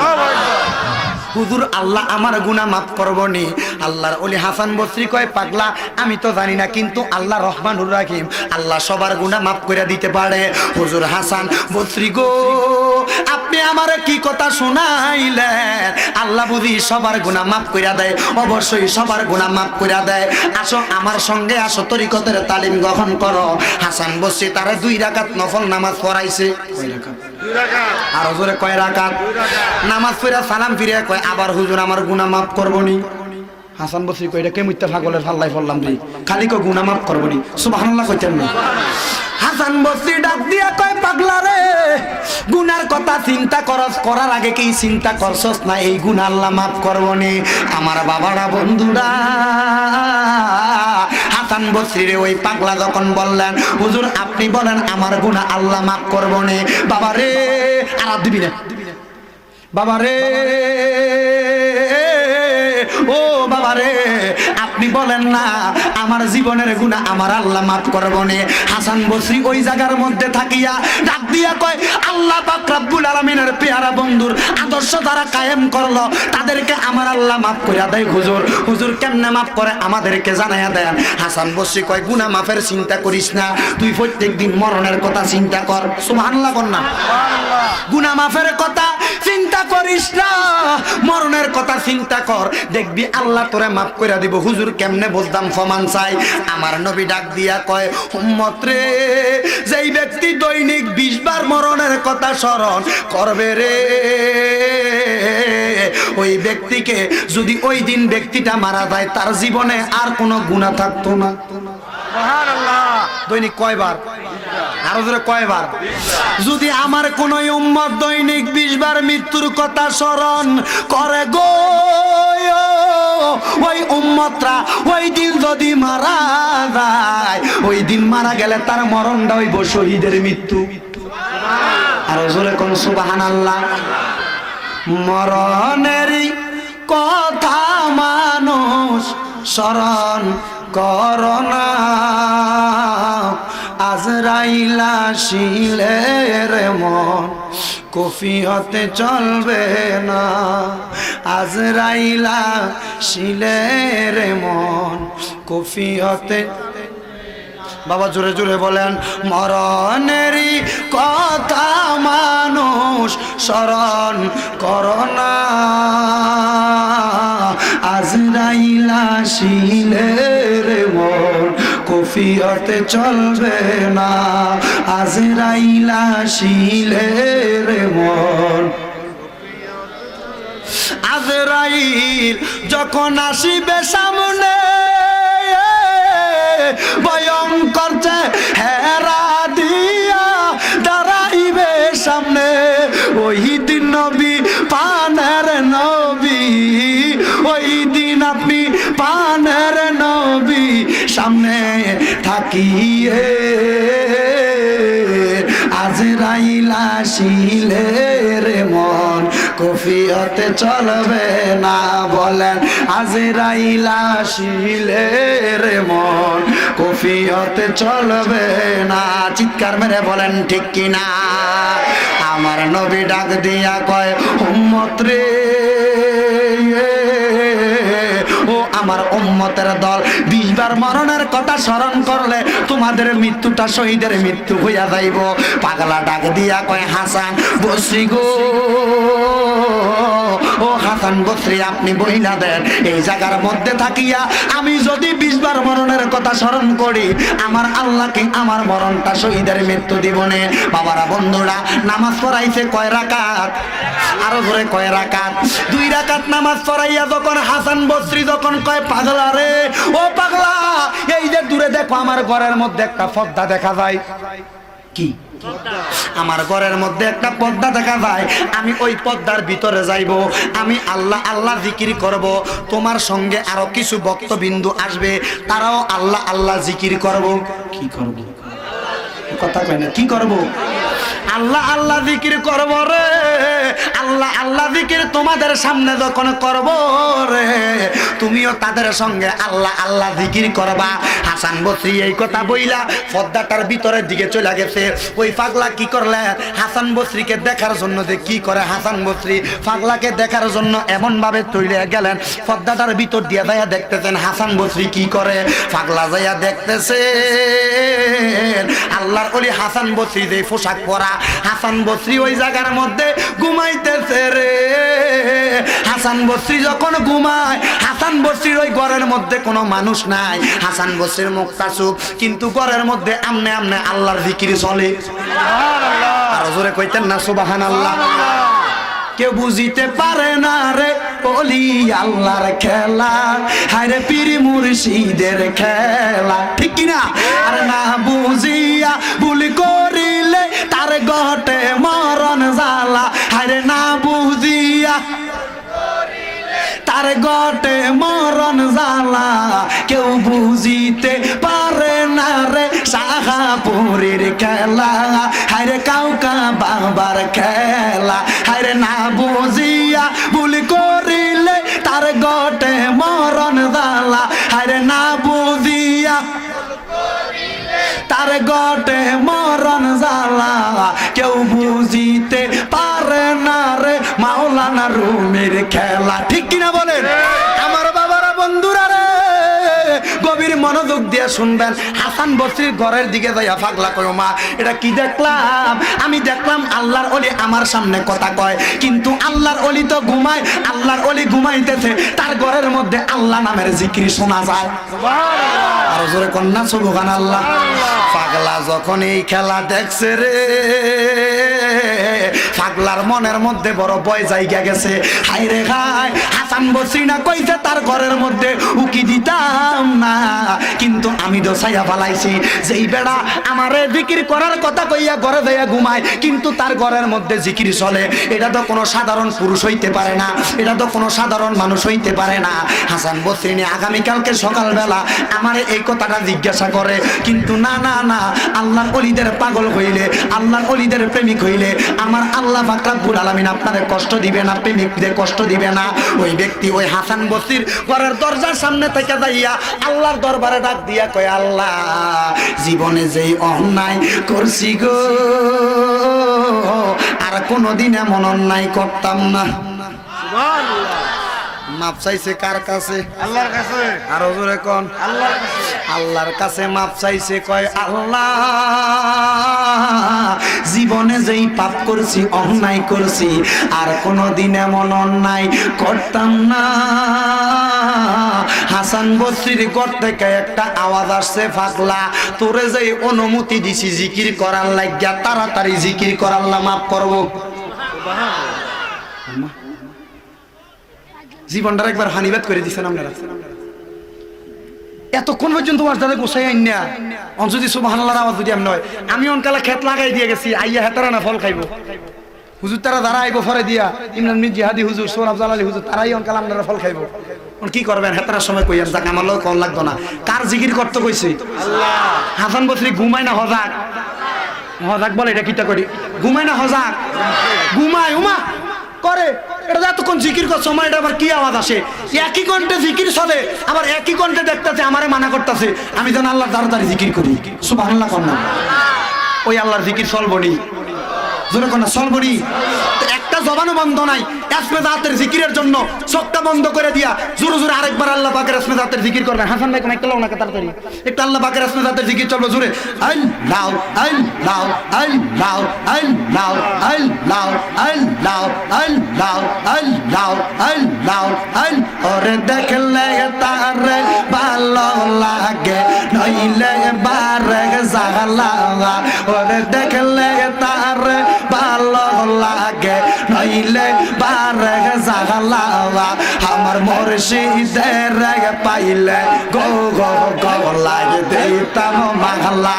হুজুর আল্লাহ আমার গুনাহ মাফ করবনি। আল্লাহর ওলি হাসান বসরি কয়, পাগলা আমি তো জানি না, কিন্তু আল্লাহ রহমানুর রহিম, আল্লাহ সবার গুনাহ মাফ করে দিতে পারে। হুজুর হাসান বসরি গো, আপনি আমারে কি কথা শুনাইলেন? আল্লাহ বুঝি সবার গুনাহ মাফ কইরা দেয়, অবশ্যই সবার গুনাহ মাফ কইরা দেয়। আসো আমার সঙ্গে আসো, তরিকতের তালিম গ্রহণ করো। হাসান বসরি তারে 2 রাকাত নফল নামাজ পড়াইছে। কয় রাকাত? 2 রাকাত। আর হুজুরে কয় রাকাত? নামাজ পড়া সালাম ফিরে কয়, আবার হুজুর আমার গুনাহ মাফ করবনি। হাসান বসরি কয়, এটা কে মুত্তা পাগলের ফাল্লাই পড়লাম রে, খালি কয় গুনাহ মাফ করবনি। সুবহানাল্লাহ কইতেন না। হাসান বসরি ডাক দিয়া কয়, পাগলা রে, গুনার কথা চিন্তা করস, করার আগে কি চিন্তা করছস না এই গুনাহ আল্লাহ মাফ করবনি? আমার বাবারা বন্ধুরা, হাসান বসরি রে ওই পাগলা যখন বললেন, হুজুর আপনি বলেন আমার গুনাহ আল্লাহ মাফ করবনি। বাবা রে, আর দিবি না বাবা রে, ও বাবা রে, আপনি বলেন না আমার জীবনের গুনাহ আমার আল্লাহ মাফ করবনি। হাসান বসরি ওই জায়গার মধ্যে থাকিয়া ডাক দিয়া কয়, আল্লাহ পাক রব্বুল আলামিনের পেয়ারা বন্ধুর আদর্শ যারা কায়েম করলো, তাদেরকে আমার আল্লাহ মাফ কইরা দেয়। হুজুর, হুজুর কেমনে মাফ করে আমাদেরকে জানাইয়া দেন। হাসান বসরি কয়, গুনাহ মাফের চিন্তা করিস না, তুই প্রত্যেকদিন মরণের কথা চিন্তা কর। সুবহানাল্লাহ বল না। গুনাহ মাফের কথা চিন্তা করিস না, মরণের কথা চিন্তা কর, দেখবি আল্লাহ তোরে মাফ কইরা দিব। হুজুর কেমনে বুঝদাম, ফমান চাই। আমার নবী ডাক দিয়া কয়, উম্মত রে, যেই ব্যক্তি দৈনিক 20 বার মরণের কথা স্মরণ করবে রে, ওই ব্যক্তিকে যদি ওই দিন ব্যক্তিটা মারা যায়, তার জীবনে আর কোনো গুনাহ থাকতো না। সুবহানাল্লাহ। দৈনিক কয়বার? আরো জোরে কয়বার? যদি আমার কোন উম্মত দৈনিক 20 বার মৃত্যুর কথা স্মরণ করে গো, ওই উম্মতরা ওই দিন যদি মারা যায়, ওই দিন মারা গেলে তার মরণটা হইব শহীদের মৃত্যু। আরো জোরে কোন সুবহানাল্লাহ। মরণেরই কথা মানুষ স্মরণ করোনা, আজরাইল আসিলে রে মন কফিয়তে চলবে না, আজরাইল আসিলে রে মন কফিয়তে। বাবা জোরে জোরে বলেন, মরণেরই কথা মানুষ স্মরণ করোনা, আজরাইল আসিলে রে মন কফিয়তে চলবে না, আজরাইল আসিলে রে মন। আজরাইল যখন আসিবে সামনে, ভয়ঙ্কর চেহারা দিয়া দাঁড়াইবে সামনে, ওই দিন নবী পানের নবী আজরাইল আসিলে রে মন কফিয়তে চলবে না বলেন আজরাইল আসিলে রে মন কফিয়তে চলবে না চিৎকার মেরে বলেন ঠিক কিনা আমার নবী ডাক দিয়া কয় উম্মত রে ও আমার উম্মতের দল 20 বার মরণের কথা স্মরণ করলে তোমাদের মৃত্যুটা শহীদের মৃত্যু হইয়া যাইব পাগলা ডাক দিয়া কয় হাসান বসরি গো ও হাসান বসরি আপনি বইলা দেন এই জায়গার মধ্যে থাকিয়া আমি যদি 20 বার মরণের কথা স্মরণ করি আমার আল্লাহকে আমার মরণটা শহীদের মৃত্যু দিবনে বাবারা বন্ধুরা নামাজ পড়াইছে কয় রাকাত আরো ধরে কয় রাকাত 2 রাকাত নামাজ পড়াইয়া যখন হাসান বসরি যখন কয় পাগলা রে ও পাগলা এই যে দূরে দেখো আমার ঘরের মধ্যে একটা পর্দা দেখা যায় কি আমার ঘরের মধ্যে একটা পর্দা দেখা যায় আমি ওই পর্দার ভিতরে যাইব আমি আল্লাহ আল্লাহ জিকির করব তোমার সঙ্গে আরো কিছু ভক্তবিন্দু আসবে তারাও আল্লাহ আল্লাহ জিকির করব কি করব কথা কয় না কি করব আল্লাহ আল্লাহ জিকির করব রে আল্লাহ আল্লাহ জিকির তোমাদের সামনে যখন করব রে তুমিও তাদের সঙ্গে আল্লাহ আল্লাহ জিকির করবা হাসান বসরি এই কথা বইলা পর্দাটার ভিতরের দিকে চলে গেছে ওই পাগলা কি করলে হাসান বসরিকে দেখার জন্য যে কি করে হাসান বসরি পাগলাকে দেখার জন্য এমন ভাবে তৈরি গেলেন পর্দাটার ভিতর দিয়ে যাইয়া দেখতেছেন হাসান বসরি কি করে পাগলা যাইয়া দেখতেছে আল্লাহর ওলি হাসান বসরি যে পোশাক পরা হাসান বসরি ওই জায়গার মধ্যে ঘুমাইতেছে রে হাসান বসরি যখন ঘুমায় হাসান বসরির ওই ঘরের মধ্যে কোনো মানুষ নাই হাসান বসরির মুখটা চুপ কিন্তু ঘরের মধ্যে আমনে আমনে আল্লাহর জিকির চলে সুবহানাল্লাহ আর জোরে কইতেন না সুবহানাল্লাহ কেউ বুঝিতে পারে না রে ওলি আল্লাহর খেলা হায়রে পীর মুর্শিদের খেলা ঠিক কি না আর না বুঝিয়া ভুল করিলে তার ঘটে মরণ জ্বালা হায়রে না বুঝিয়া তার ঘটে মরণ জ্বালা কেউ বুঝিতে পারে না রে শাহাপুরীর খেলা হায়রে কাউকা বাবার খেলা হায়রে না বুঝিয়া ভুল করিলে তার ঘটে মরণ জ্বালা হায়রে না বুঝিয়া তার ঘটে মরণ জ্বালা কেউ বুঝিতে পারে না রে মাওলানা রুমির খেলা ঠিক কিনা বলেন আমার বাবারা বন্ধুরা রে গভীর মনোযোগ দিয়ে শুনবেন হাসান বসরির ঘরের দিকে যাইয়া পাগলা কয় মা এটা কি দেখলাম আমি দেখলাম আল্লাহর ওলি আমার সামনে কথা কয় কিন্তু আল্লাহর ওলি তো ঘুমায় আল্লাহর ওলি ঘুমাইতেছে তার ঘরের মধ্যে আল্লাহ নামের জিকির শোনা যায় সুবহানাল্লাহ আর জোরে কন্যা সুবহানাল্লাহ পাগলা যখন এই খেলা দেখছে রে পাগলার মনের মধ্যে বড় ভয় জায়গা গেছে হায় রে হায় হাসান বসরি না কইছে তার ঘরের মধ্যে উকি দিতাম না কিন্তু আমি তো ছায়া ফালাইছি যেই বেড়া আমারে জিকির করার কথা কইয়া ঘরে যাইয়া ঘুমায় কিন্তু তার ঘরের মধ্যে জিকির চলে এটা তো কোনো সাধারণ পুরুষ হইতে পারে না এটা তো কোনো সাধারণ মানুষ হইতে পারে না হাসান বসরি নিয়ে আগামীকালকে সকালবেলা আমারে এই কথাটা জিজ্ঞাসা করে কিন্তু না না না আল্লাহর ওলিদের পাগল হইলে আল্লাহর ওলিদের প্রেমিক হইলে আমার আল্লাহ পাক রব্বুল আলামিন আপনারে কষ্ট দিবে না প্রেমিকদের কষ্ট দিবে না ওই ব্যক্তি ওই হাসান বসরির ঘরের দরজার সামনে থেকে যাইয়া আল্লাহর দরবারে ডাক দিয়া কয় আল্লাহ জীবনে যেই অন্যায় করছি গো আর কোনোদিন এমন অন্যায় করতাম না সুবহানাল্লাহ মাপ চাইছে কার কাছে আল্লাহর কাছে আরো জোরে কোন আল্লাহর কাছে আল্লাহর কাছে মাপ চাইছে কয় আল্লাহ জীবনে যেই পাপ করছি অন্যায় করছি আর কোনোদিন এমন অন্যায় করতাম না হাসান বসরির ঘর থেকে একটা আওয়াজ আসছে পাগলা তোরে যেই অনুমতি দিছি জিকির করার লাগিয়া তাড়াতাড়ি জিকির করার মাফ করব সুবহানাল্লাহ জীবনটা একবার হানিবাদ করে দিচ্ছেন আপনারা এতক্ষণ পর্যন্ত ওয়াজদারে গোসাই আইন না যদি সুবহানাল্লাহর আওয়াজ যদি আমি নয় আমি অনকালা খেত লাগাই দিয়ে গেছি আইয়া হেতারা না ফল খাইব হুজুর তারা যারা আইব ফরে দিয়া ইমরান মির জিহাদি হুজুর সোহরাব জালালি হুজুর তারাই অনকালা আপনারা ফল খাইব কি করবেন হেতার সময় কইয়েন যাক আমার লোক কল লাগতো না কার জিকির করতে কইছে আল্লাহ হাসান বসরি ঘুমায় না হজাক হজাক বলে এটা কিটা করি ঘুমায় না হজাক ঘুমায় উমা করে এটা এতক্ষণ জিকির করছে আমার এটা আবার কি আওয়াজ আসে একই কণ্ঠে জিকির চলে আবার একই কণ্ঠে দেখতেছে আমারে মানা করতেছে আমি যেন আল্লাহর তাড়াতাড়ি জিকির করি সুবহানাল্লাহ কর না ওই আল্লাহর জিকির চলবনি জোরে কোন চলবনি একটা জবানও বন্ধ নাই ইসমে জাতের জিকিরের জন্য চোখটা বন্ধ করে দিয়া জোরে জোরে আরেকবার আল্লাহ পাকের ইসমে জাতের জিকির করবেন হাসান ভাই কোন একটা লাও না তাড়াতাড়ি একটু আল্লাহ পাকের ইসমে জাতের জিকির চলবে জোরে আল্লাহ আল্লাহ আল্লাহ আল্লাহ আল্লাহ আল্লাহ আল্লাহ আল্লাহ আল্লাহ ওরে দেখলে তারে ভালো লাগে নইলে বারে জালা ওরে দেখলে তারে ভালো লাগে নইলে বারে জালা আমার মুর্শিদের পাইলে গো গো গো লাগে দিতাম মাগলা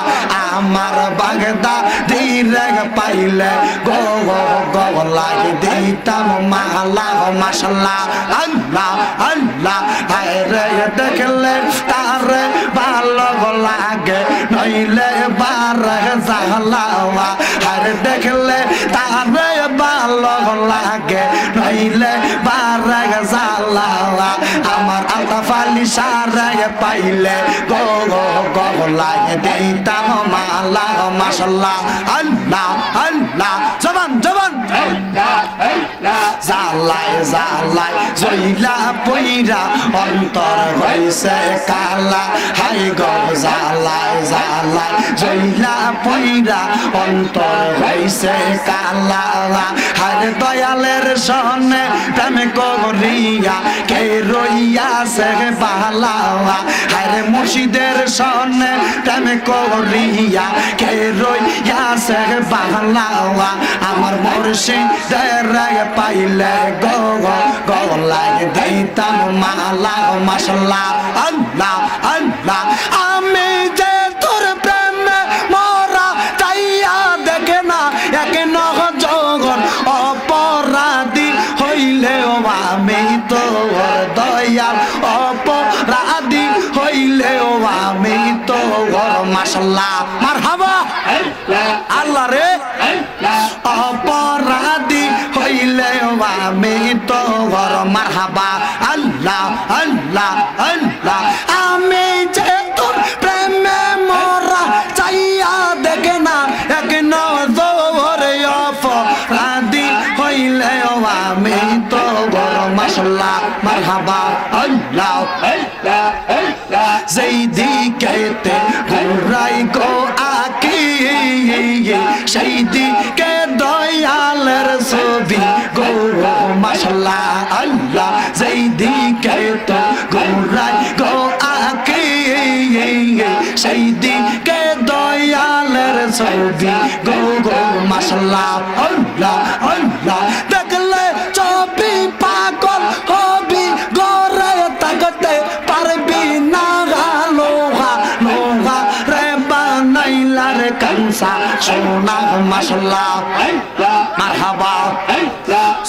আমার বাগদা দিরে পাইলে গো গো গো লাগে দিতাম মাগলা মাশাআল্লাহ আল্লাহ আল্লাহ আরে দেখলে তারে ভালো লাগে নইলে বারে জালা আরে দেখলে তারে ভালো লাগে নইলে বারে জালা আমার আলতাফ আলী সারে পাইলে গো গো গো লাগে দিতাম মালা মাশাআল্লাহ আল্লাহ আল্লাহ জবান জবান জালাই জালাই জইলা পইরা অন্তর হইছে কালা হাই গো জালাই জালাই জইলা পইরা অন্তর হইছে কালা হার দয়ালের সনে প্রেম করিয়া কে রইয়া সে বালা হার মুর্শিদের সনে প্রেম করিয়া কে রইয়া সে বালা আমার মুর্শিদের পাইলে গো গো গো লাগে দিতাম মালা মাশাআল্লাহ আল্লাহ আল্লাহ আমি যে তোর প্রেমে মরা চাইয়া দেখে না এক নজর অপরাধী হইলেও আমি তোর দয়াল অপরাধী হইলেও আমি তোর মাশাআল্লাহ মারহাবা আল্লাহ রে অপরাধী হইলেও আমি তোর মারহাবা আল্লাহ আল্লাহ আল্লাহ আমি যে তোর প্রেমে মরা চাইয়া দেখে না এক নজর অপরাধী হইলেও আমি তোর মাশাআল্লাহ মারহাবা আল্লাহ যেই দিকেতে ঘুরাই গো আকি সেই দিকে দয়ালের ছবি গো মাশাআল্লাহ আল্লাহ যেই দিকে তো ঘুরাই গো আকি সেই দিকে দয়ালের ছবি গো গো মাশাআল্লাহ আল্লাহ আল্লাহ দেখলে ছবি পাগল হবি গরে তাকতে পারবি না লোহা লোহা রে বানাইলা রে কানসা সোনা মাশাআল্লাহ মারহাবা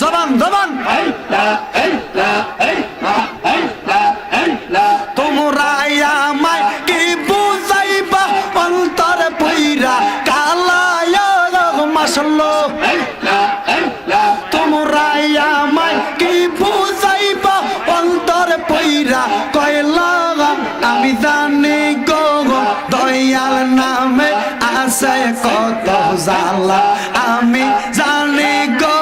জবান জবান তোমরা আমায় কি বুঝাইবা অন্তর পইরা কালায়া মাশাআল্লাহ তোমরা আমায় কি বুঝাইবা অন্তর পইরা কইলা আমি জানি গো দয়াল নামে আছে কত জালা আমি জানি গো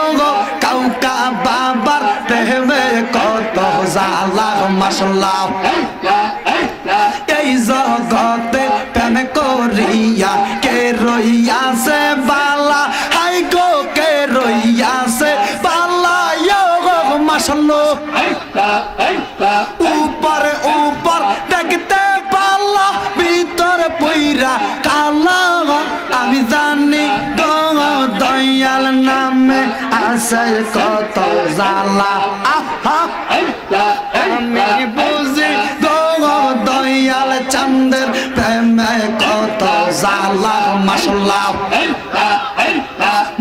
কাউকা বাবার প্রেমে কত জালা মাশাআল্লাহ এই জগতে প্রেম করিয়া কে রইয়াছে বালা হাই গো কে রইয়াছে বালা গো মাশাআল্লাহ উপরে উপর দেখতে পাল্লা ভিতরে পইরা কালা আমি জানি গো দয়াল নামে আছে কত জালা আহা আমি বুঝি গো দয়াল চাঁদের প্রেমে কত জালা মাশাআল্লাহ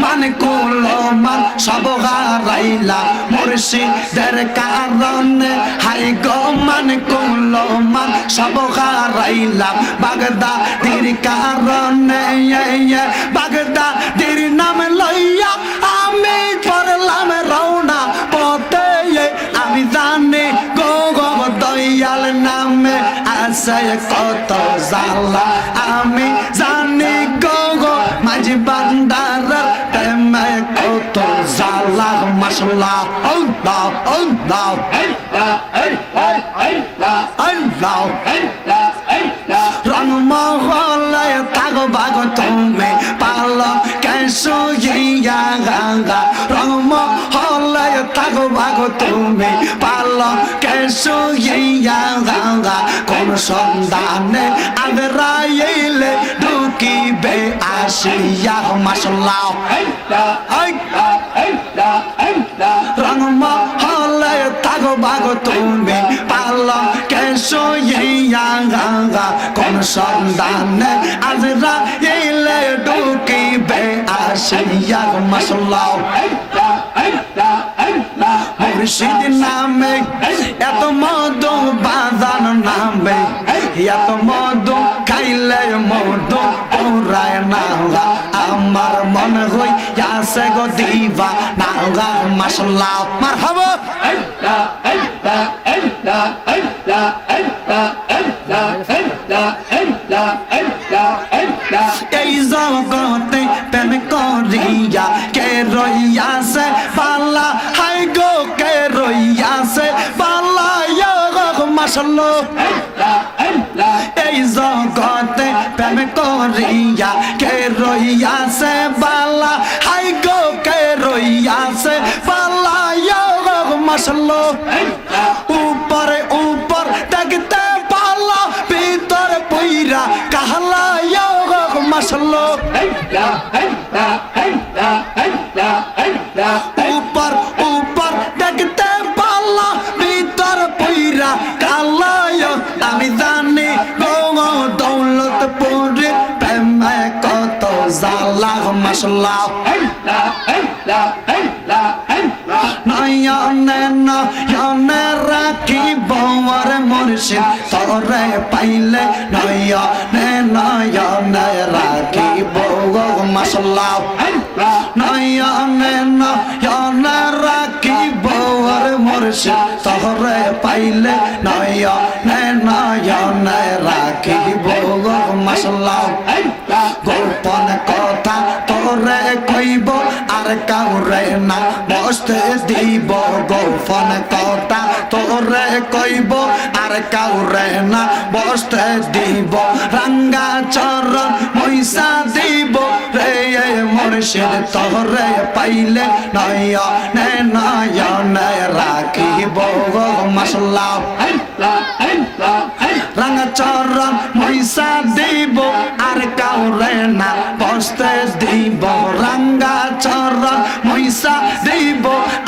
মানে কুলো মান সব হারাইলা মুর্শিদের কারণে হাই গো মান কুলো মান সব হারাইলাম বাগদাদির কারণে বাগদাদির নাম লইয়া আমি করলাম রওনা পথে আমি জানি গো গো দয়াল নামে আছে কত জ্বালা আমি জানি গো গো মাঝি বান্দার প্রেমে কত জ্বালা মাশাআল্লাহ আল্লাহ আল্লাহ আল্লাহ রং মহলে তাগো বাগ তুমি পালো কেসো ইয়া গঙ্গা রং মহলে তাগো বাগ তুমি পালো কেসো ইয়া গঙ্গা কোন সন্ধানে আগরাইলে ঢুকিবে আসিয়া মাশাআল্লাহ রং মহলে তাগো বাগ তুমি পালো কেসো ইয়া গঙ্গা কোন সন্ধানে আজরাইলে ঢুকিবে আসিয়া মাশাআল্লাহ মুর্শিদ নামে এত মধু বাজান নামে এত মধু খাইলে মধু পুরায় না আমার মন হইয়াছে গো দিবা না মাশাআল্লাহ মারহাবা এই জগতে প্রেম করিয়া কে রইয়াছে পাল্লা হাই গো কে রইয়াছে পাল্লা মাশাআল্লাহ এই জগতে প্রেম করিয়া কে রইয়াছে পাল্লা হাই গো কে রইয়াছে পাল্লা মাশাআল্লাহ উপরে উপর দেখতে পাল্লা ভিতরে পইরা কাহলা মাশাআল্লাহ উপর উপর দেখতে পাল্লা ভিতর পইরা কালা আমি জানি গো দৌলতপুরে প্রেমে কত জ্বালা মাশাআল্লাহ নয়নে নয়নে রাখিব রে মুর্শিদ তোরে পাইলে নয়নে নয়নে রাখিব মাশাআল্লাহ নয়নে নয়নে রাখিব রে মুর্শিদ তোরে পাইলে নয়নে নয়নে রাখিব মাশাআল্লাহ গোপন কথা তোরে কইব আর কাউরে না বসতে দিব গোপন কথা তোরে কইব আর কাউরে না বসতে দিব রাঙ্গা চরণ মইসা দিব রে মুর্শিদ তোরে পাইলে নয়নে নয়নে রাখিব মাশাআল্লাহ রাঙ্গা চরণ মইসা দিব আর কাউরে না বসতে দিব রাঙ্গা চরণ মইসা দিব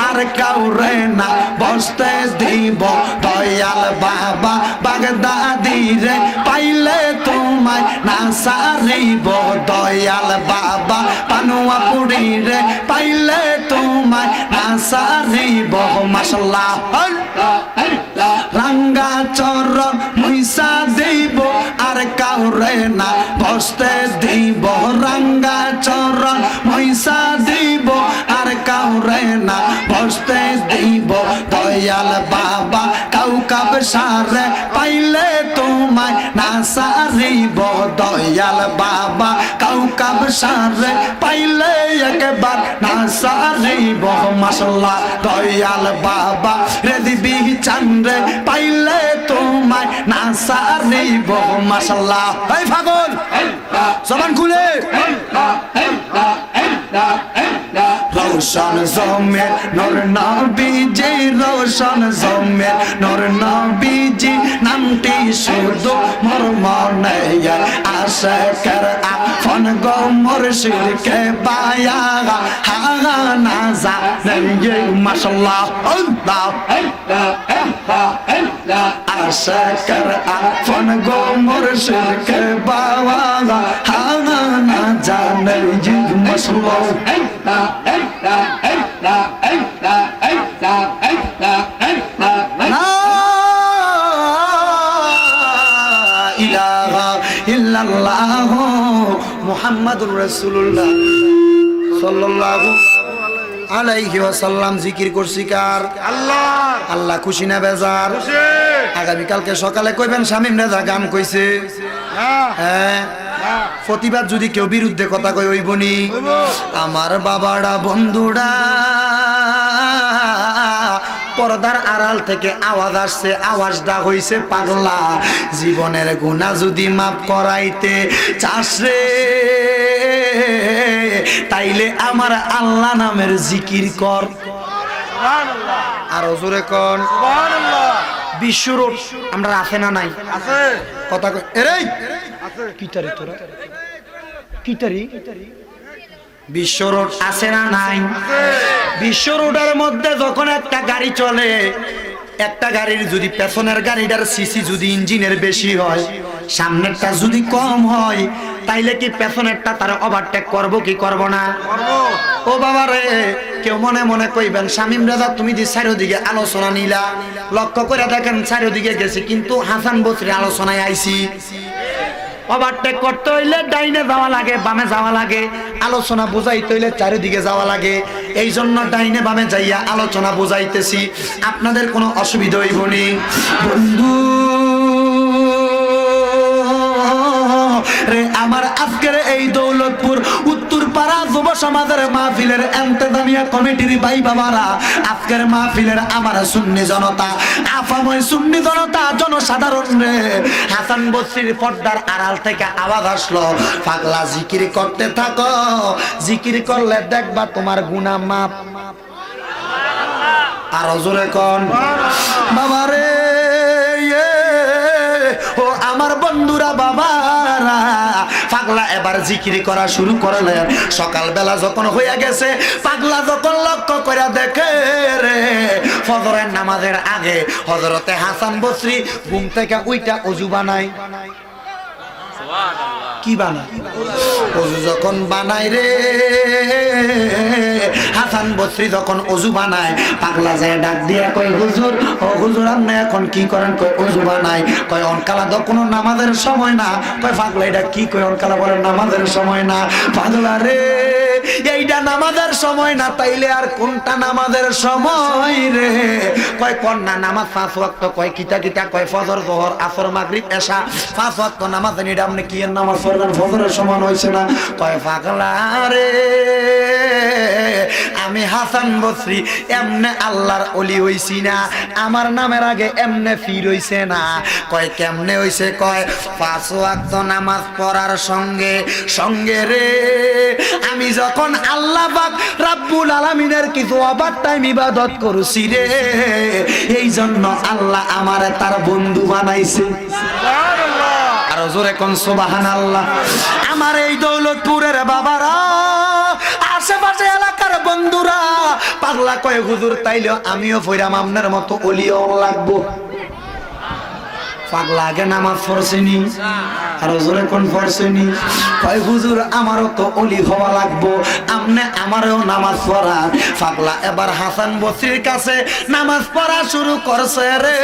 আর কাউরে না বসতে দিব দয়াল বাবা বাগদাদি রে পাইলে তোমায় না সারিব দয়াল বাবা পানুয়া পুরি রে পাইলে তোমায় না সারিব মাশাআল্লাহ রাঙ্গা চরণ মইসা দিব আর কাউরে না বসতে দিব রাঙ্গা চরণ মইসা দিব আর কাউরে না বসতে দিব দয়াল বাবা কাউকাব সারে পাইলে তোমায় না সারিব দয়াল বাবা কাউকাব সারে পাইলে একবার না সারিব মাশাআল্লাহ দয়াল বাবা রে দিবি চান্দ্রে পাইলে তোমায় না সারিব মাশাআল্লাহ এই পাগল জবান খুলে রোশন জমের নূর নবীজি রোশন জমের নূর নবীজি নামটি শুধু মোর মনে আশিকের আপন গো মুর্শিদ কে পায়া হাগা না জানে মাশাআল্লাহ আল্লাহ আশিকের আপন গো মুর্শিদ কে পায়া হাগা না জানে মাশাআল্লাহ লা ইলাহা ইল্লাল্লাহ মুহাম্মাদুর রাসূলুল্লাহ সাল্লাল্লাহু আলাইহি ওয়াসাল্লাম। জিকির করছি কার? আল্লাহ। আল্লাহ খুশি না বেজার? আগামী কালকে সকালে কইবেন শামীম রাজা গান কইছে। হ্যাঁ, প্রতিবাদ যদি কেউ বিরুদ্ধে কথা কই হইবনি। আমার বাবারা বন্ধুরা, পর্দার আড়াল থেকে আওয়াজ আসছে, আওয়াজটা হইছে পাগলা। জীবনের গুনাহ যদি মাফ করাইতে চাস রে, তাইলে আমার আল্লাহ নামের জিকির কর। আর জোরে কোন সুবহানাল্লাহ। বিশ্ব রোড আমরা আছে না নাই? আছে। কথা কই এরে আছে। কিটারি তোরা কিটারি বিশ্ব রোড আছে না নাই? আছে। বিশ্ব রোডের মধ্যে যখন একটা গাড়ি চলে, একটা গাড়ির যদি পেছনের গাড়িটার সিসি যদি ইঞ্জিনের বেশি হয়, সামনেরটা যদি কম হয়, তাইলে কি পেছনেরটা তার ওভারটেক করব কি করব না? করব। ও বাবা রে, কেউ মনে মনে কইবেন শামীম রাজা তুমি যে চারিদিকে আলোচনা নিলা, লক্ষ্য করে দেখেন চারিদিকে গেছি কিন্তু হাসান বসরি আলোচনায় আইছি। ওভারটেক করতে হইলে ডাইনে যাওয়া লাগে, বামে যাওয়া লাগে, আলোচনা বুঝাইতে হইলে চারিদিকে যাওয়া লাগে। এই জন্য ডাইনে বামে যাইয়া আলোচনা বুঝাইতেছি, আপনাদের কোনো অসুবিধা হইব নি। বন্ধু রে আমার, আজকের এই দৌলতপুর উত্তরপাড়া যুব সমাজের মাহফিলের ইন্তেজামিয়া কমিটির ভাই বাবারা, আজকের মাহফিলের আমার সুন্নি জনতা, আফাময় সুন্নি জনতা, জনসাধারণ রে, হাসান বসরির পর্দার আড়াল থেকে আওয়াজ আসলো, পাগলা জিকির করতে থাকো, জিকির করলে দেখবা তোমার গুনাহ মাফ। আর জোরে কোন বাবারে, ও আমার বন্ধুরা বাবারা, পাগলা এবার জিকির করা শুরু করলেন। সকালবেলা যখন হইয়া গেছে, পাগলা যখন লক্ষ্য করে দেখে রে, ফজরের নামাজের আগে হযরতে হাসান বসরি ঘুম থেকে উইটা ওযু বানায়। কি বানায়? ওযু যখন বানায় রে, হাসান বসরি যখন ওযু বানায়, পাগলা যায় ডাক দিয়া কয় হুজুর, ও হুজুর আপনি এখন কি করেন? কয় ওযু বানাই। কয় অনকালা তো কোনো নামাজের সময় না। কয় পাগলা এটা কি কয়? অনকালা বলে নামাজের সময় না। পাগলা রে, এইটা নামাজের সময় না, তাইলে আর কোনটা নামাজের সময় রে? কয় কন্যা নামাজ 5 ওয়াক্ত। কয় কিতা কিতা? কয় ফজর, যোহর, আসর, মাগরিব, এশা 5 ওয়াক্ত নামাজ। এটা আপনি কি এর নামাজ পড়লেন? ফজরের সমান হইছে না। কয় পাগলা রে, আমি হাসান বসরি এমনে আল্লাহর ওলি হইছি না, আমার নামের আগে এমনে ফির হইছে না। কয় কেমনে হইছে? কয় 5 ওয়াক্ত নামাজ পড়ার সঙ্গে সঙ্গে রে, আমি যখন আল্লাহ পাক রাব্বুল আলামিনের কিছু ওভার টাইম ইবাদত করছি রে, এই জন্য আল্লাহ আমারে তার বন্ধু বানাইছে। সুবহানাল্লাহ। আর জোরে কোন সুবহানাল্লাহ। আমার এই দৌলতপুরের বাবারা, আশেপাশে এলাকার বন্ধুরা, পাগলা কয় হুজুর তাইলে আমিও ফইরাম আপনার মতো ওলিও লাগবো। পাগলা আগে নামাজ পড়ছেনি, আর জোরে কোন পড়ছেনি? কয় হুজুর আমারও তো ওলি হওয়া লাগবো, আমনে আমারও নামাজ পড়া। পাগলা এবার হাসান বসরির কাছে নামাজ পড়া শুরু করছে রে।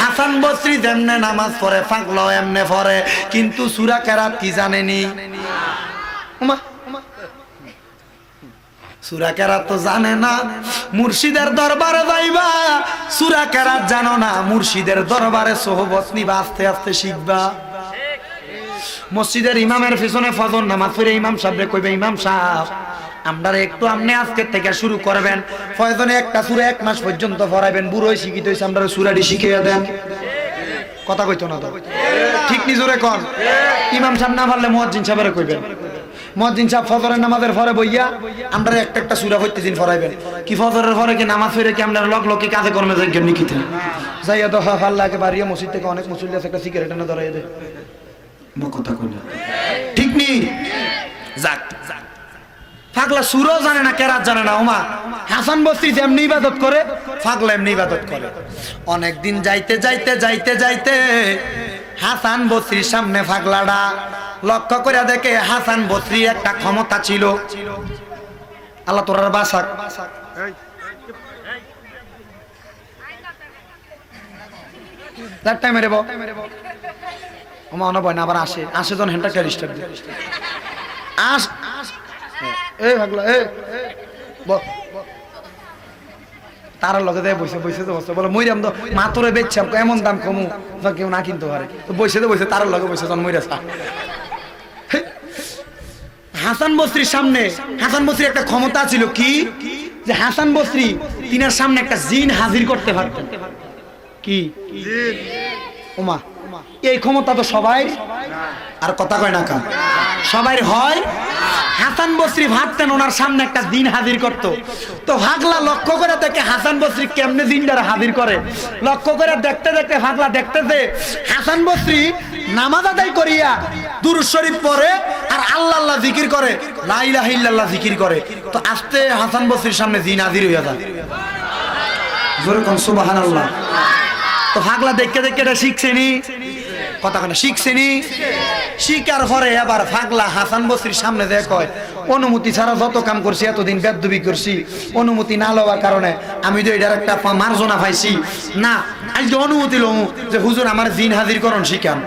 হাসান বসরি যেমনে নামাজ পড়ে, পাগলাও এমনে পড়ে, কিন্তু সূরা কেরাত কি জানেনি? সূরা কেরাত তো জানে না। মুর্শিদের দরবারে যাইবা, সূরা কেরাত জানো না, মুর্শিদের দরবারে সোহবত নিবা, আস্তে আস্তে শিখবা। মসজিদের ইমামের পিছনে ফজর নামাজ পড়ে ইমাম সাহেবরে কইবে, ইমাম সাহেব আমরা একটু আপনি আজকে থেকে শুরু করবেন, ফয়জনে একটা সূরা 1 মাস পর্যন্ত পড়াইবেন, বুড়োই শিখিতে হইছে, আমরা সূরাটি শিখিয়ে দেন। কথা কইতো না তো? ঠিক নি? জোরে কোন। ইমাম সাহেব না পারলে মুয়াজ্জিন সাহেবরে কইবেন, মুয়াজ্জিন সাহেব ফজরের নামাজের পরে বইয়া আমরা একটা একটা সূরা প্রত্যেকদিন পড়াইবেন। কি ফজরের পরে কি নামাজ পড়ে কি আমরা লক লকি কাজে কর্মে যাই কেমনি কিতে যাইয়া তো আল্লাহকে বাড়িয়া মসজিদ থেকে অনেক মুসল্লি আছে, একটা সিগারেট এনে ধরাই দে। কথা কই না? ঠিক নি? যাক, পাগলা সূরা জানে না, কেরাত জানে না। ওমা হাসান বসরি যেমনি ইবাদত করে, পাগলা এমনি ইবাদত করে। অনেক দিন যাইতে যাইতে যাইতে যাইতে হাসান বসরির সামনে পাগলাটা লক্ষ্য করে দেখে হাসান বসরির একটা ক্ষমতা ছিল। আল্লাহ তোরার বাসাক তার টাইমে রেব আমার অনেক ভয় না আবার আসে জন হেনটা ক্যারিস্টার আস এই ভাগলা তার লগে দেয় বসে তো বসে বলে মইরাম তো মাতরে বেচছাম এমন দাম কমু কেউ না কিনতে পারে তো বসে তার লগে বসে জন মইরা হাসান বসরির সামনে হাসান বসরির একটা ক্ষমতা ছিল কি যে হাসান বসরি তিনার সামনে একটা জিন হাজির করতে পারতেন কি জিন ওমা এই ক্ষমতা তো সবাই আর কথা কয় না কা সবাই হয় হাসান বসরি ভাবতেন ওনার সামনে একটা দিন হাজির করত তো ভাগলা লক্ষ্য করে দেখে হাসান বসরি কেমনে দিনটারে হাজির করে লক্ষ্য করে দেখতে দেখতে ভাগলা দেখতেছে হাসান বসরি নামাজ আদায় করিয়া দুরূদ শরীফ পড়ে আর আল্লাহ আল্লাহ জিকির করে লা ইলাহা ইল্লাল্লাহ জিকির করে তো আস্তে হাসান বসরির সামনে জিন হাজির হইয়া যায় জোরে কোন সুবহানাল্লাহ তো ভাগলা দেখতে দেখতে এটা শিখছেনি কথা কেন শিখছেনি শিকার পরে এবার ভাগলা হাসান বসরির সামনে দেখ অনুমতি ছাড়া যত কাম করছি এতদিন বেদবি করছি অনুমতি না লওয়ার কারণে আমি তো এটার একটা মার্জনা পাইছি না আজকে অনুমতি লমু যে হুজুর আমার জিন হাজির করুন শিখান